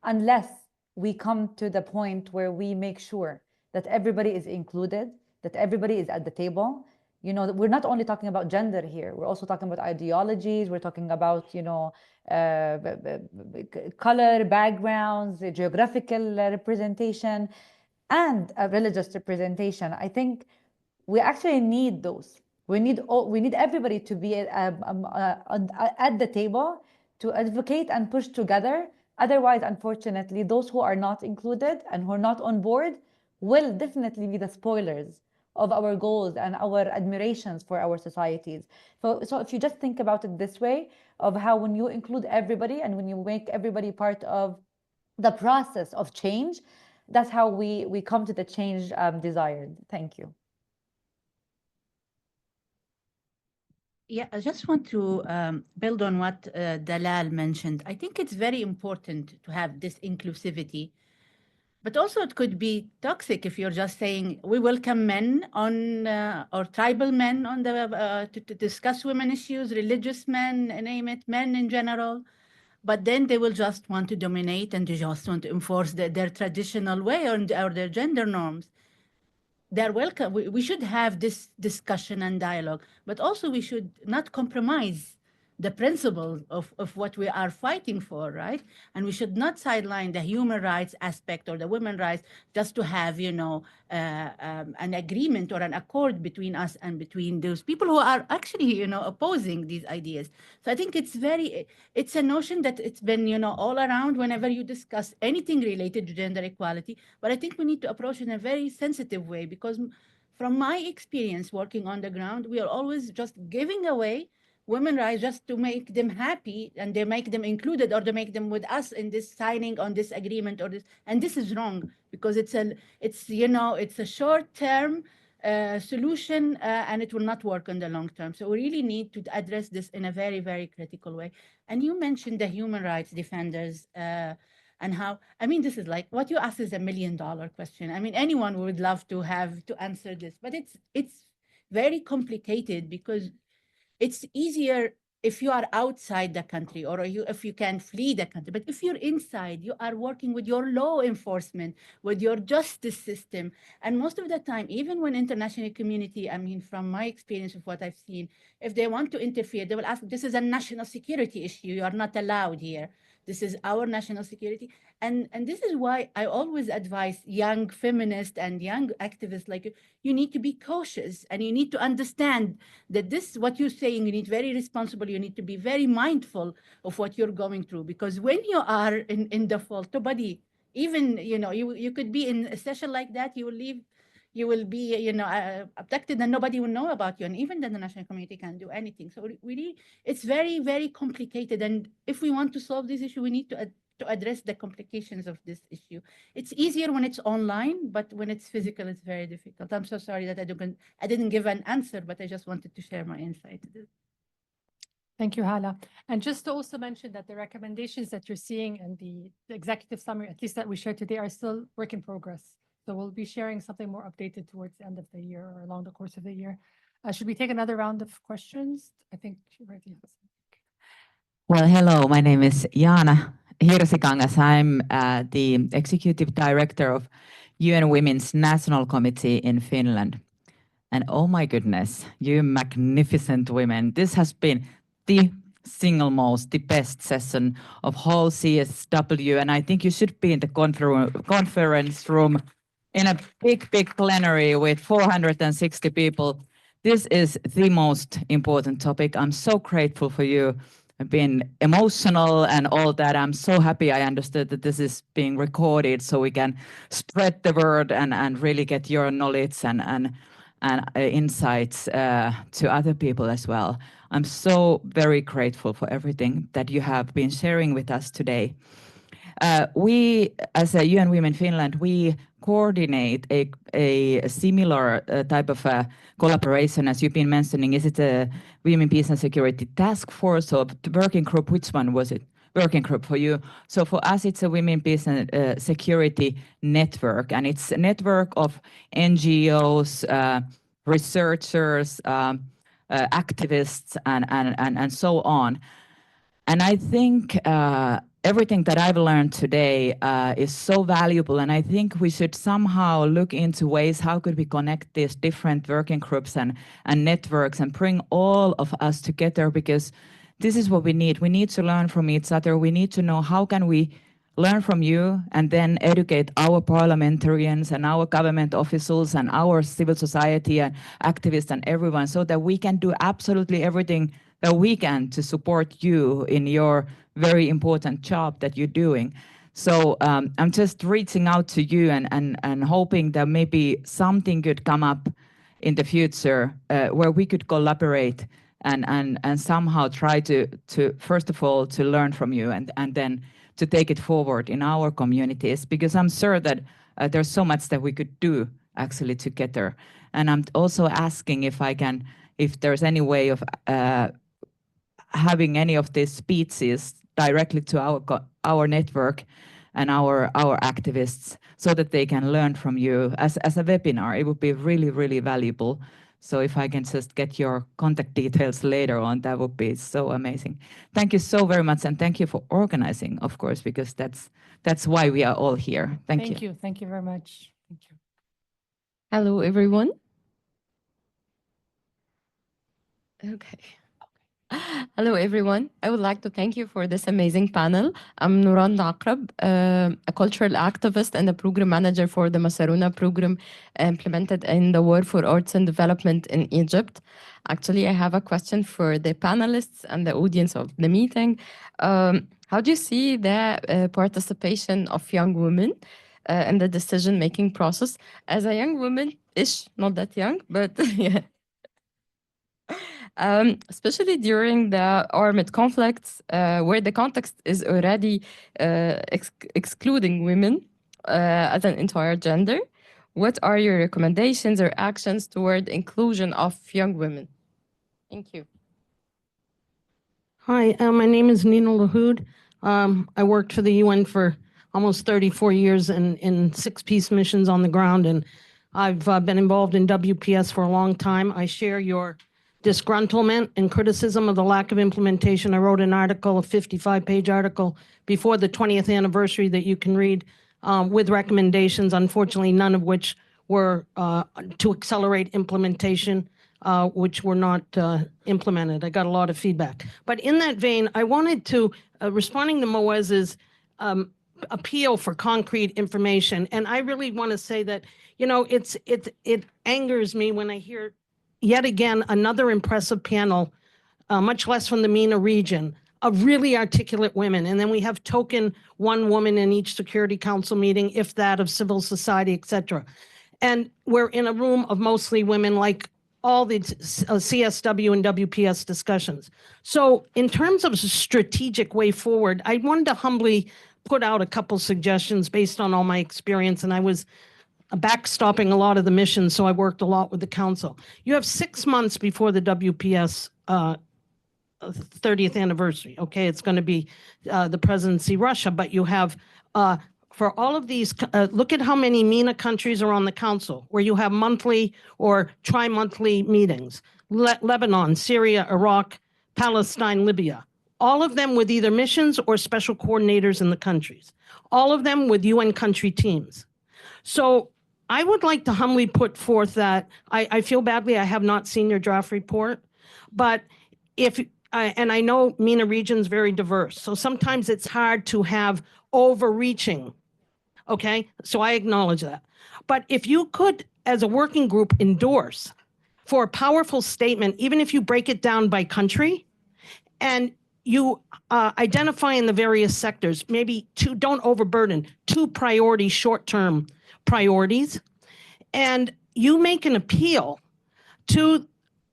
Unless we come to the point where we make sure that everybody is included, that everybody is at the table. You know, we're not only talking about gender here, we're also talking about ideologies, we're talking about, you know, color, backgrounds, geographical representation, and religious representation. I think we actually need those. We need everybody to be at the table to advocate and push together. Otherwise, unfortunately, those who are not included and who are not on board will definitely be the spoilers of our goals and our admirations for our societies. So if you just think about it this way, of how when you include everybody and when you make everybody part of the process of change, that's how we come to the change desired. Thank you. Yeah, I just want to build on what Dalal mentioned. I think it's very important to have this inclusivity, but also it could be toxic if you're just saying we welcome men on or tribal men on the to discuss women issues, religious men, name it, men in general, but then they will just want to dominate and they just want to enforce their traditional way or their gender norms. They're welcome. We should have this discussion and dialogue, but also we should not compromise the principles of what we are fighting for, right? And we should not sideline the human rights aspect or the women's rights just to have, you know, an agreement or an accord between us and between those people who are actually, you know, opposing these ideas. So I think it's a notion that it's been, you know, all around whenever you discuss anything related to gender equality. But I think we need to approach it in a very sensitive way, because from my experience working on the ground, we are always just giving away women's rights just to make them happy, and they make them included, or to make them with us in this signing on this agreement or this. And this is wrong, because it's you know, it's a short-term solution, and it will not work in the long term. So we really need to address this in a very, very critical way. And you mentioned the human rights defenders and how, I mean, this is like, what you asked is $1 million question. I mean, anyone would love to have to answer this, but it's very complicated, because it's easier if you are outside the country, or if you can flee the country. But if you're inside, you are working with your law enforcement, with your justice system. And most of the time, even when international community, I mean, from my experience of what I've seen, if they want to interfere, they will ask, this is a national security issue. You are not allowed here. This is our national security. And this is why I always advise young feminists and young activists like you need to be cautious, and you need to understand that this, what you're saying, you need very responsible, you need to be very mindful of what you're going through. Because when you are in default, nobody, even, you know, you could be in a session like that, you will leave, you will be, you know, abducted, and nobody will know about you. And even then the national community can't do anything. So really, it's very, very complicated. And if we want to solve this issue, we need to address the complications of this issue. It's easier when it's online, but when it's physical, it's very difficult. I'm so sorry that I didn't give an answer, but I just wanted to share my insight. Thank you, Hala. And just to also mention that the recommendations that you're seeing in the executive summary, at least that we shared today, are still work in progress. So we'll be sharing something more updated towards the end of the year or along the course of the year. Should we take another round of questions? I think you already have something. Well, hello, my name is Jaana Hirsikangas. I'm the Executive Director of UN Women's National Committee in Finland. And oh my goodness, you magnificent women. This has been the the best session of whole CSW. And I think you should be in the conference room in a big plenary with 460 people. This is the most important topic. I'm so grateful for you. I've been emotional and all that. I'm so happy I understood that this is being recorded so we can spread the word and really get your knowledge and insights to other people as well. I'm so very grateful for everything that you have been sharing with us today. We, as a UN Women Finland, we coordinate a similar type of collaboration as you've been mentioning. Is it a Women, Peace and Security Task Force or the working group? Which one was it? Working group for you. So for us, it's a Women, Peace and Security Network, and it's a network of NGOs, researchers, activists, and so on. And I think everything that I've learned today is so valuable, and I think we should somehow look into ways how could we connect these different working groups and networks and bring all of us together, because this is what we need. We need to learn from each other. We need to know how can we learn from you and then educate our parliamentarians and our government officials and our civil society and activists and everyone, so that we can do absolutely everything that we can to support you in your very important job that you're doing. So I'm just reaching out to you and hoping that maybe something could come up in the future where we could collaborate and somehow try to first of all to learn from you and then to take it forward in our communities, because I'm sure that there's so much that we could do actually together. And I'm also asking if there's any way of having any of these speeches directly to our network and our activists, so that they can learn from you as a webinar. It would be really, really valuable. So if I can just get your contact details later on, that would be so amazing. Thank you so very much, and thank you for organizing, of course, because that's why we are all here. Thank you. Thank you very much. Thank you. Hello, everyone. Okay. Hello, everyone. I would like to thank you for this amazing panel. I'm Nuran Aqrab, a cultural activist and a program manager for the Masaruna program implemented in the War for Arts and Development in Egypt. Actually, I have a question for the panelists and the audience of the meeting. How do you see the participation of young women in the decision-making process? As a young woman-ish, not that young, but yeah. Especially during the armed conflicts, where the context is already excluding women as an entire gender. What are your recommendations or actions toward inclusion of young women? Thank you. Hi, my name is Nina Lahoud. I worked for the UN for almost 34 years in 6 peace missions on the ground, and I've been involved in WPS for a long time. I share your disgruntlement and criticism of the lack of implementation. I wrote an article, a 55-page article, before the 20th anniversary that you can read with recommendations, unfortunately, none of which were to accelerate implementation, which were not implemented. I got a lot of feedback. But in that vein, I wanted to, responding to Moez's appeal for concrete information, and I really want to say that, you know, it angers me when I hear yet again another impressive panel, much less from the MENA region, of really articulate women. And then we have token one woman in each Security Council meeting, if that, of civil society, et cetera. And we're in a room of mostly women, like all the CSW and WPS discussions. So in terms of a strategic way forward, I wanted to humbly put out a couple suggestions based on all my experience, and I was backstopping a lot of the missions, so I worked a lot with the council. You have 6 months before the WPS 30th anniversary, okay? It's going to be the presidency Russia, but you have, for all of these, look at how many MENA countries are on the council, where you have monthly or tri-monthly meetings. Lebanon, Syria, Iraq, Palestine, Libya. All of them with either missions or special coordinators in the countries. All of them with UN country teams. So I would like to humbly put forth that I feel badly I have not seen your draft report, but if, and I know MENA region is very diverse, so sometimes it's hard to have overreaching, okay? So I acknowledge that. But if you could, as a working group, endorse for a powerful statement, even if you break it down by country, and you identify in the various sectors, maybe don't overburden, 2 priority short-term priorities, and you make an appeal to,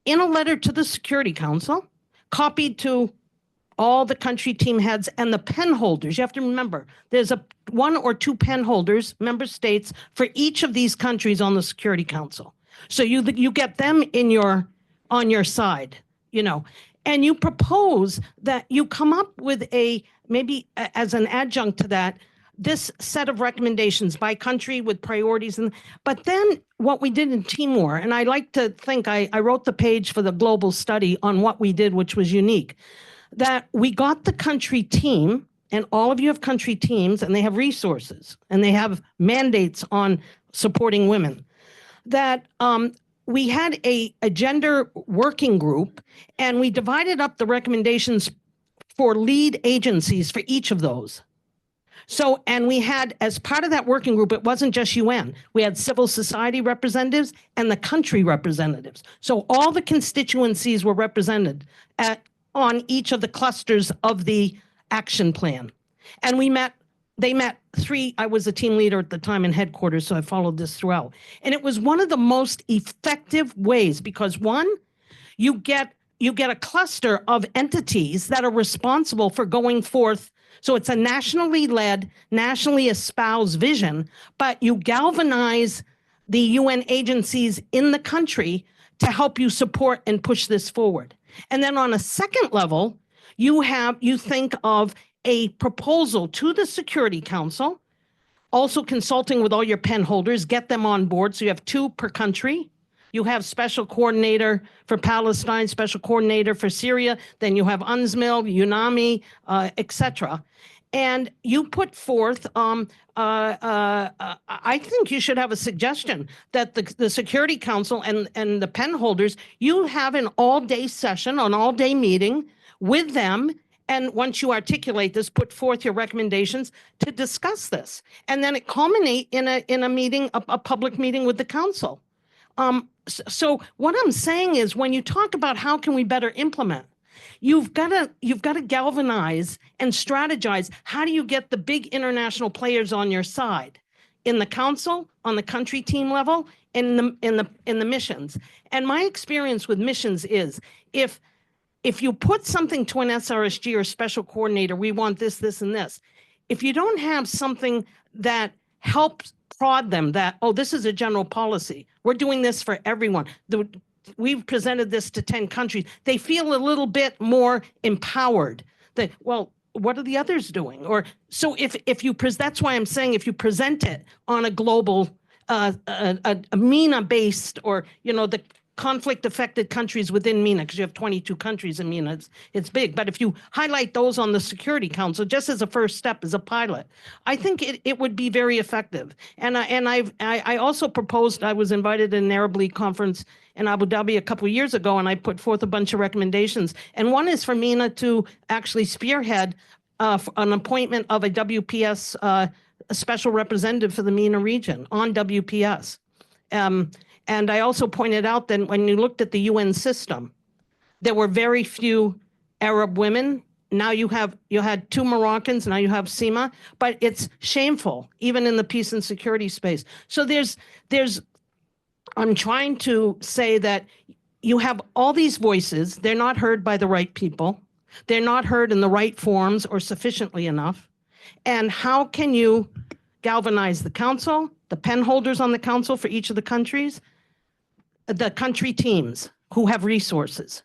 in a letter to the Security Council, copied to all the country team heads and the pen holders. You have to remember, there's 1 or 2 pen holders, member states, for each of these countries on the Security Council. So you get them on your side, you know, and you propose that you come up with maybe as an adjunct to that, this set of recommendations by country with priorities. But then what we did in Timor, and I like to think I wrote the page for the global study on what we did, which was unique, that we got the country team, and all of you have country teams, and they have resources, and they have mandates on supporting women, that we had a gender working group, and we divided up the recommendations for lead agencies for each of those. So, and we had, as part of that working group, it wasn't just UN. We had civil society representatives and the country representatives. So all the constituencies were represented on each of the clusters of the action plan. And they met 3, I was a team leader at the time in headquarters, so I followed this throughout. And it was one of the most effective ways because 1, you get a cluster of entities that are responsible for going forth. So it's a nationally led, nationally espoused vision, but you galvanize the UN agencies in the country to help you support and push this forward. And then on a second level, you think of a proposal to the Security Council, also consulting with all your pen holders, get them on board. So you have 2 per country. You have special coordinator for Palestine, special coordinator for Syria. Then you have UNSMIL, UNAMI, et cetera. And you put forth, I think you should have a suggestion that the Security Council and the pen holders, you have an all-day session, an all-day meeting with them. And once you articulate this, put forth your recommendations to discuss this. And then it culminate in a meeting, a public meeting with the council. So what I'm saying is when you talk about how can we better implement, you've got to galvanize and strategize. How do you get the big international players on your side in the council, on the country team level, in the missions? And my experience with missions is if you put something to an SRSG or special coordinator, we want this, this, and this. If you don't have something that helps prod them that, oh, this is a general policy. We're doing this for everyone. We've presented this to 10 countries. They feel a little bit more empowered that, well, what are the others doing? Or so if you that's why I'm saying if you present it on a global, a MENA-based or, the conflict-affected countries within MENA, because you have 22 countries in MENA, it's big. But if you highlight those on the Security Council, just as a first step, as a pilot, I think it would be very effective. And I also proposed, I was invited to an Arab League conference in Abu Dhabi a couple of years ago, and I put forth a bunch of recommendations. And one is for MENA to actually spearhead an appointment of a WPS a special representative for the MENA region on WPS. And I also pointed out that when you looked at the UN system, there were very few Arab women. Now you had 2 Moroccans, now you have Sima, but it's shameful, even in the peace and security space. So I'm trying to say that you have all these voices, they're not heard by the right people, they're not heard in the right forms or sufficiently enough. And how can you galvanize the council, the pen holders on the council for each of the countries, the country teams who have resources,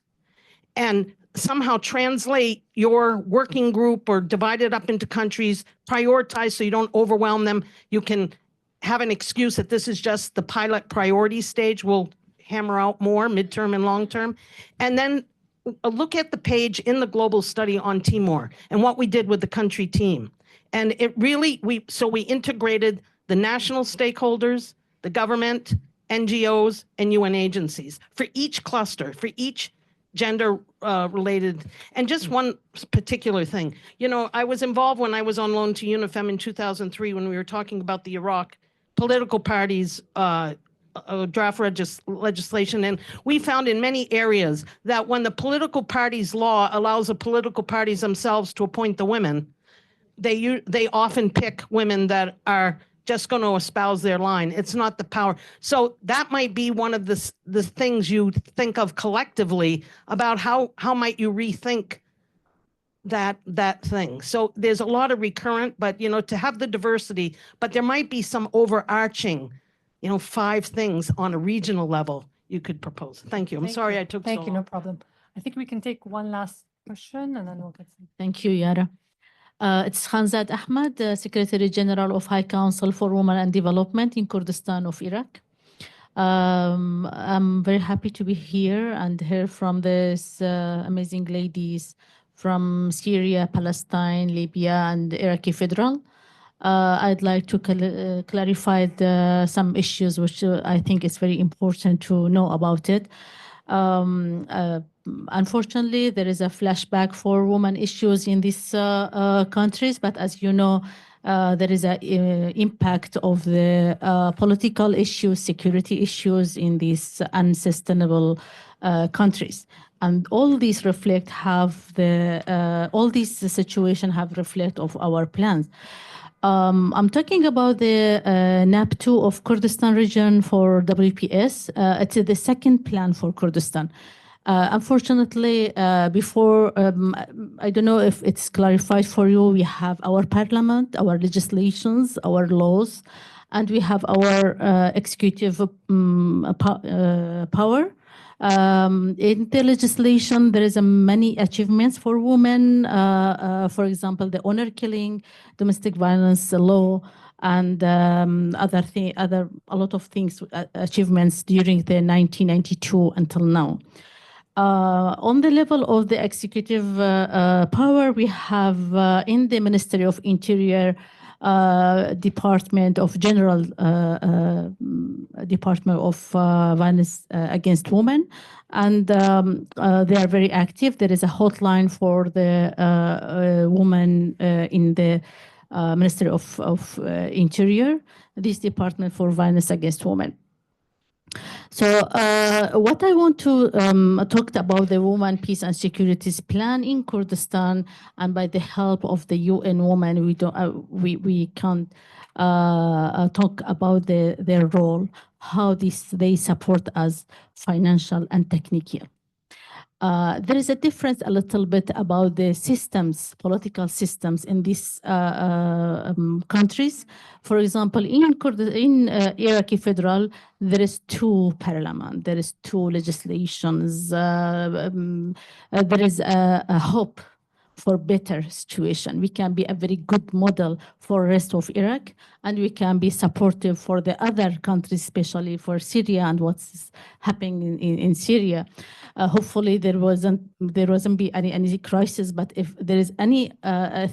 and somehow translate your working group or divide it up into countries, prioritize so you don't overwhelm them. You can have an excuse that this is just the pilot priority stage. We'll hammer out more midterm and long term. And then look at the page in the global study on Timor and what we did with the country team. And it really, we integrated the national stakeholders, the government, NGOs, and UN agencies for each cluster, for each gender related. And just one particular thing, I was involved when I was on loan to UNIFEM in 2003 when we were talking about the Iraq political parties draft legislation. And we found in many areas that when the political parties law allows the political parties themselves to appoint the women, they often pick women that are just going to espouse their line. It's not the power. So that might be one of the things you think of collectively about how might you rethink that thing. So there's a lot of recurrent, but to have the diversity, but there might be some overarching, 5 things on a regional level you could propose. Thank you. I'm sorry I took so long. Thank you, no problem. I think we can take one last question and then we'll get some. Thank you, Yara. It's Khanzad Ahmad, Secretary General of High Council for Women and Development in Kurdistan of Iraq. I'm very happy to be here and hear from these amazing ladies from Syria, Palestine, Libya, and Iraqi Federal. I'd like to clarify some issues which I think is very important to know about it. Unfortunately, there is a flashback for women issues in these countries, but as you know, there is an impact of the political issues, security issues in these unsustainable countries. And all these reflect all these situations have reflect of our plans. I'm talking about the NAP2 of Kurdistan region for WPS. It's the second plan for Kurdistan. Unfortunately, before, I don't know if it's clarified for you, we have our parliament, our legislations, our laws, and we have our executive power. In the legislation, there is many achievements for women. For example, the honor killing, domestic violence law, and a lot of things, achievements during the 1992 until now. On the level of the executive power, we have in the Ministry of Interior Department of Violence Against Women, and they are very active. There is a hotline for the women in the Ministry of Interior, this Department for Violence Against Women. So what I want to talk about the Women, Peace and Securities Plan in Kurdistan, and by the help of the UN Women, we can't talk about their role, how they support us financial and technical. There is a difference a little bit about the systems, political systems in these countries. For example, in Iraqi federal, there is 2 parliament, there is 2 legislations, there is a hope for better situation. We can be a very good model for rest of Iraq, and we can be supportive for the other countries, especially for Syria and what's happening in Syria. Hopefully there wasn't be any crisis, but if there is any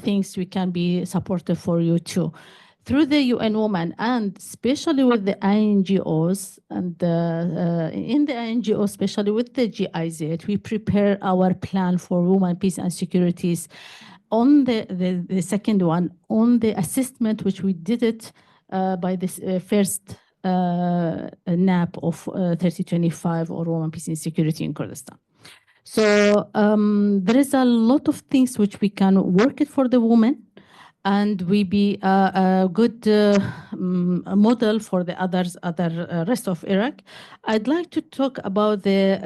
things, we can be supportive for you too. Through the UN Women, and especially with the INGOs, and in the INGOs, especially with the GIZ, we prepare our plan for women, peace and securities. On the second one, on the assessment, which we did it by this first NAP of 3025, or Women, Peace and Security in Kurdistan. So there is a lot of things which we can work it for the women, and we be a good model for the other rest of Iraq. I'd like to talk about the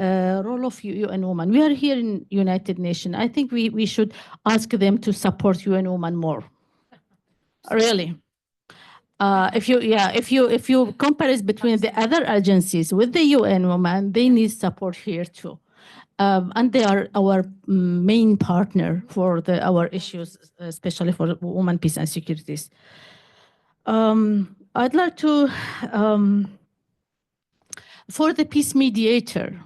role of UN Women. We are here in United Nations. I think we should ask them to support UN Women more. Really. If you compare it between the other agencies with the UN Women, they need support here too. And they are our main partner for our issues, especially for women, peace and securities. I'd like to, for the peace mediator,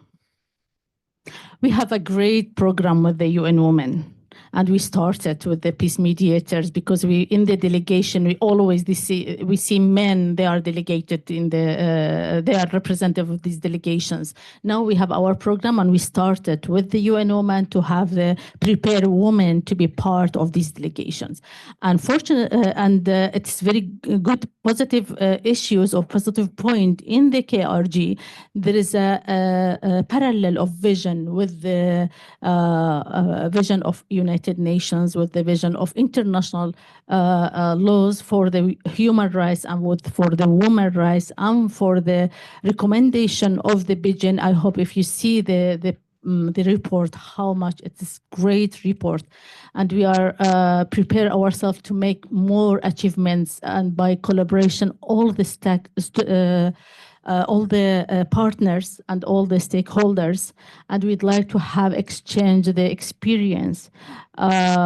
we have a great program with the UN Women. And we started with the peace mediators because in the delegation, we see men, they are delegated they are representative of these delegations. Now we have our program, and we started with the UN Women to have the prepare women to be part of these delegations. It's very good positive issues or positive point in the KRG. There is a parallel of vision with the vision of United Nations, with the vision of international laws for the human rights and for the women rights, and for the recommendation of the vision. I hope if you see the report, how much it is great report, and we are prepare ourselves to make more achievements, and by collaboration, all the partners and all the stakeholders, and we'd like to have exchange the experience.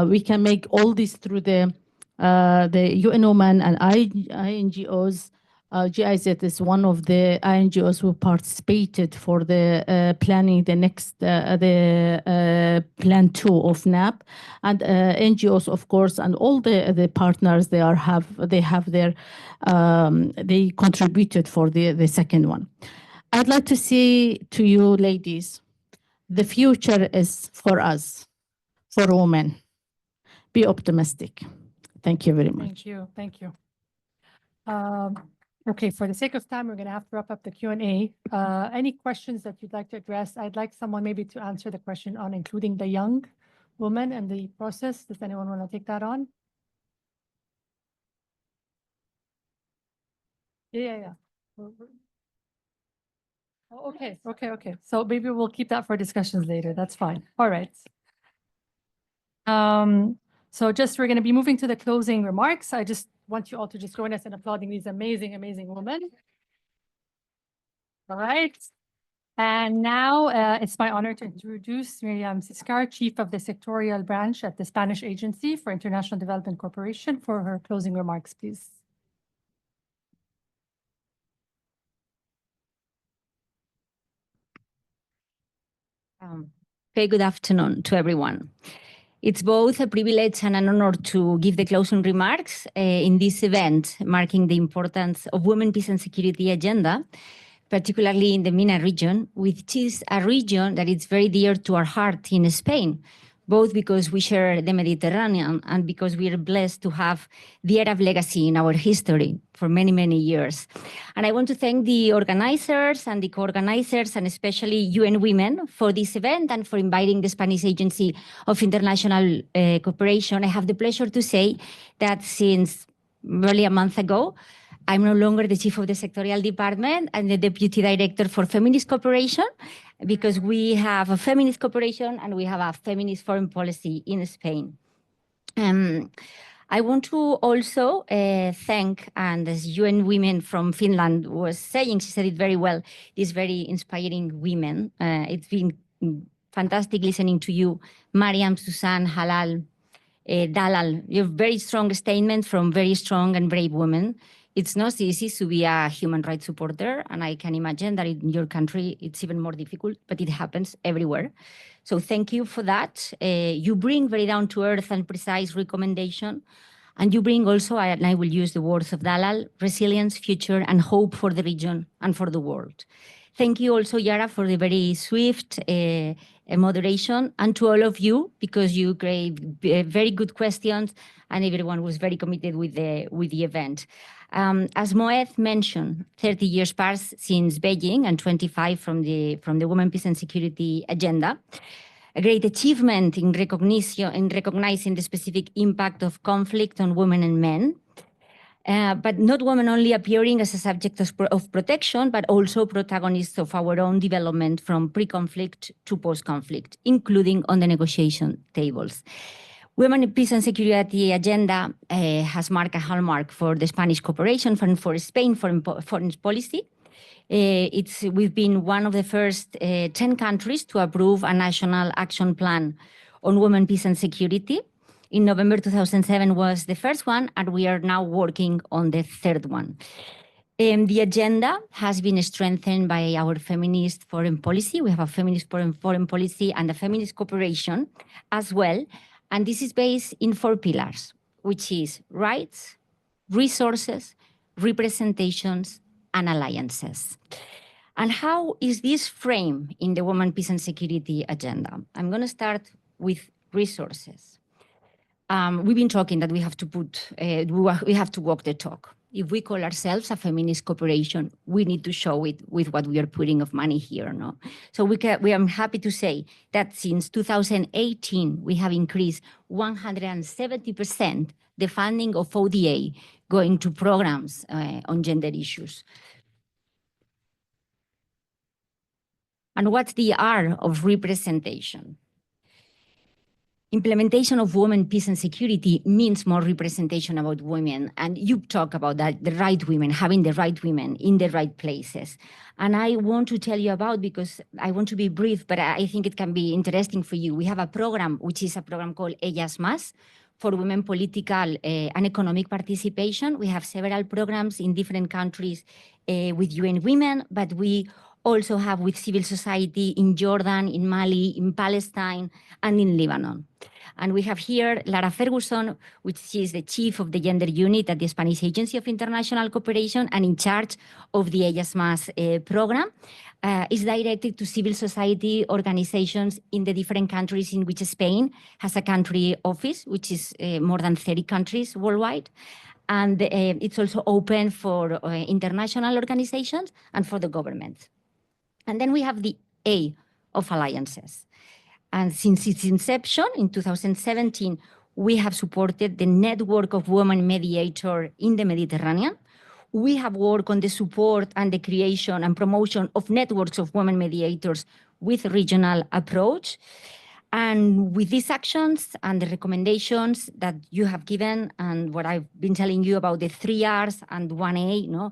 We can make all this through the UN Women and INGOs. GIZ is one of the INGOs who participated for the planning the next plan 2 of NAP, and NGOs, of course, and all the partners they contributed for the second one. I'd like to say to you, ladies, the future is for us, for women. Be optimistic. Thank you very much. Thank you. Okay, for the sake of time, we're going to have to wrap up the Q&A. Any questions that you'd like to address? I'd like someone maybe to answer the question on including the young women and the process. Does anyone want to take that on? Yeah. Okay. So maybe we'll keep that for discussions later. That's fine. All right. So we're going to be moving to the closing remarks. I just want you all to just join us in applauding these amazing, amazing women. All right. And now it's my honor to introduce Mariam Ciscar, Chief of the Sectorial Branch at the Spanish Agency for International Development Corporation, for her closing remarks, please. Very good afternoon to everyone. It's both a privilege and an honor to give the closing remarks in this event, marking the importance of women, peace and security agenda, particularly in the MENA region, which is a region that is very dear to our heart in Spain, both because we share the Mediterranean and because we are blessed to have the Arab legacy in our history for many, many years. And I want to thank the organizers and the co-organizers, and especially UN Women, for this event and for inviting the Spanish Agency of International Cooperation. I have the pleasure to say that since barely a month ago, I'm no longer the chief of the sectorial department. I'm the deputy director for feminist cooperation, because we have a feminist cooperation and we have a feminist foreign policy in Spain. I want to also thank, and as UN Women from Finland was saying, she said it very well, these very inspiring women. It's been fantastic listening to you, Mariam, Suzan, Halal, Dalal. You have very strong statements from very strong and brave women. It's not easy to be a human rights supporter, and I can imagine that in your country it's even more difficult, but it happens everywhere. So thank you for that. You bring very down-to-earth and precise recommendation, and you bring also, and I will use the words of Dalal, resilience, future, and hope for the region and for the world. Thank you also, Yara, for the very swift moderation, and to all of you, because you gave very good questions, and everyone was very committed with the event. As Moed mentioned, 30 years passed since Beijing and 25 from the Women, Peace and Security agenda. A great achievement in recognizing the specific impact of conflict on women and men, but not women only appearing as a subject of protection, but also protagonists of our own development from pre-conflict to post-conflict, including on the negotiation tables. Women, Peace and Security agenda has marked a hallmark for the Spanish cooperation for Spain foreign policy. We've been one of the first 10 countries to approve a national action plan on women, peace and security. In November 2007 was the first one, and we are now working on the third one. The agenda has been strengthened by our feminist foreign policy. We have a feminist foreign policy and a feminist cooperation as well. And this is based in 4 pillars, which is rights, resources, representations, and alliances. And how is this framed in the Women, Peace and Security agenda? I'm going to start with resources. We've been talking that we have to walk the talk. If we call ourselves a feminist cooperation, we need to show it with what we are putting of money here, no? So we are happy to say that since 2018, we have increased 170% the funding of ODA going to programs on gender issues. And what's the R of representation? Implementation of women, peace and security means more representation about women. And you talk about that, the right women, having the right women in the right places. And I want to tell you about, because I want to be brief, but I think it can be interesting for you. We have a program, which is a program called Ellas Más, for women political and economic participation. We have several programs in different countries with UN Women, but we also have with civil society in Jordan, in Mali, in Palestine, and in Lebanon. And we have here Lara Ferguson, which is the chief of the gender unit at the Spanish Agency of International Cooperation and in charge of the Ellas Más program. Is directed to civil society organizations in the different countries in which Spain has a country office, which is more than 30 countries worldwide. And it's also open for international organizations and for the government. And then we have the A of alliances. And since its inception in 2017, we have supported the network of women mediators in the Mediterranean. We have worked on the support and the creation and promotion of networks of women mediators with regional approach. And with these actions and the recommendations that you have given, and what I've been telling you about the 3 Rs and 1A, no,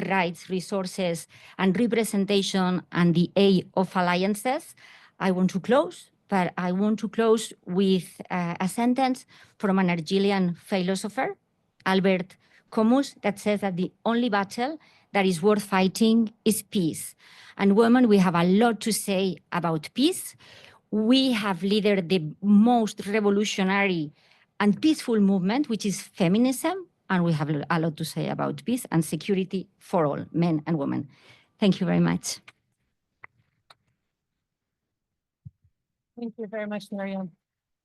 rights, resources, and representation, and the A of alliances, I want to close. But I want to close with a sentence from an Algerian philosopher, Albert Camus, that says that the only battle that is worth fighting is peace. And women, we have a lot to say about peace. we have led the most revolutionary and peaceful movement, which is feminism, and we have a lot to say about peace and security for all, men and women. Thank you very much. Thank you very much, Mariam.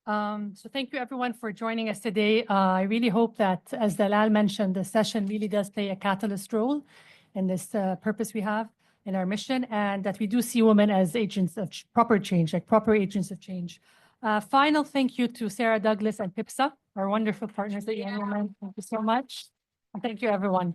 So thank you everyone for joining us today. I really hope that, as Dalal mentioned, the session really does play a catalyst role in this purpose we have in our mission, and that we do see women as agents of proper change, like proper agents of change. Final thank you to Sarah Douglas and PIPSA, our wonderful partners at Young Women. Thank you so much. And thank you, everyone.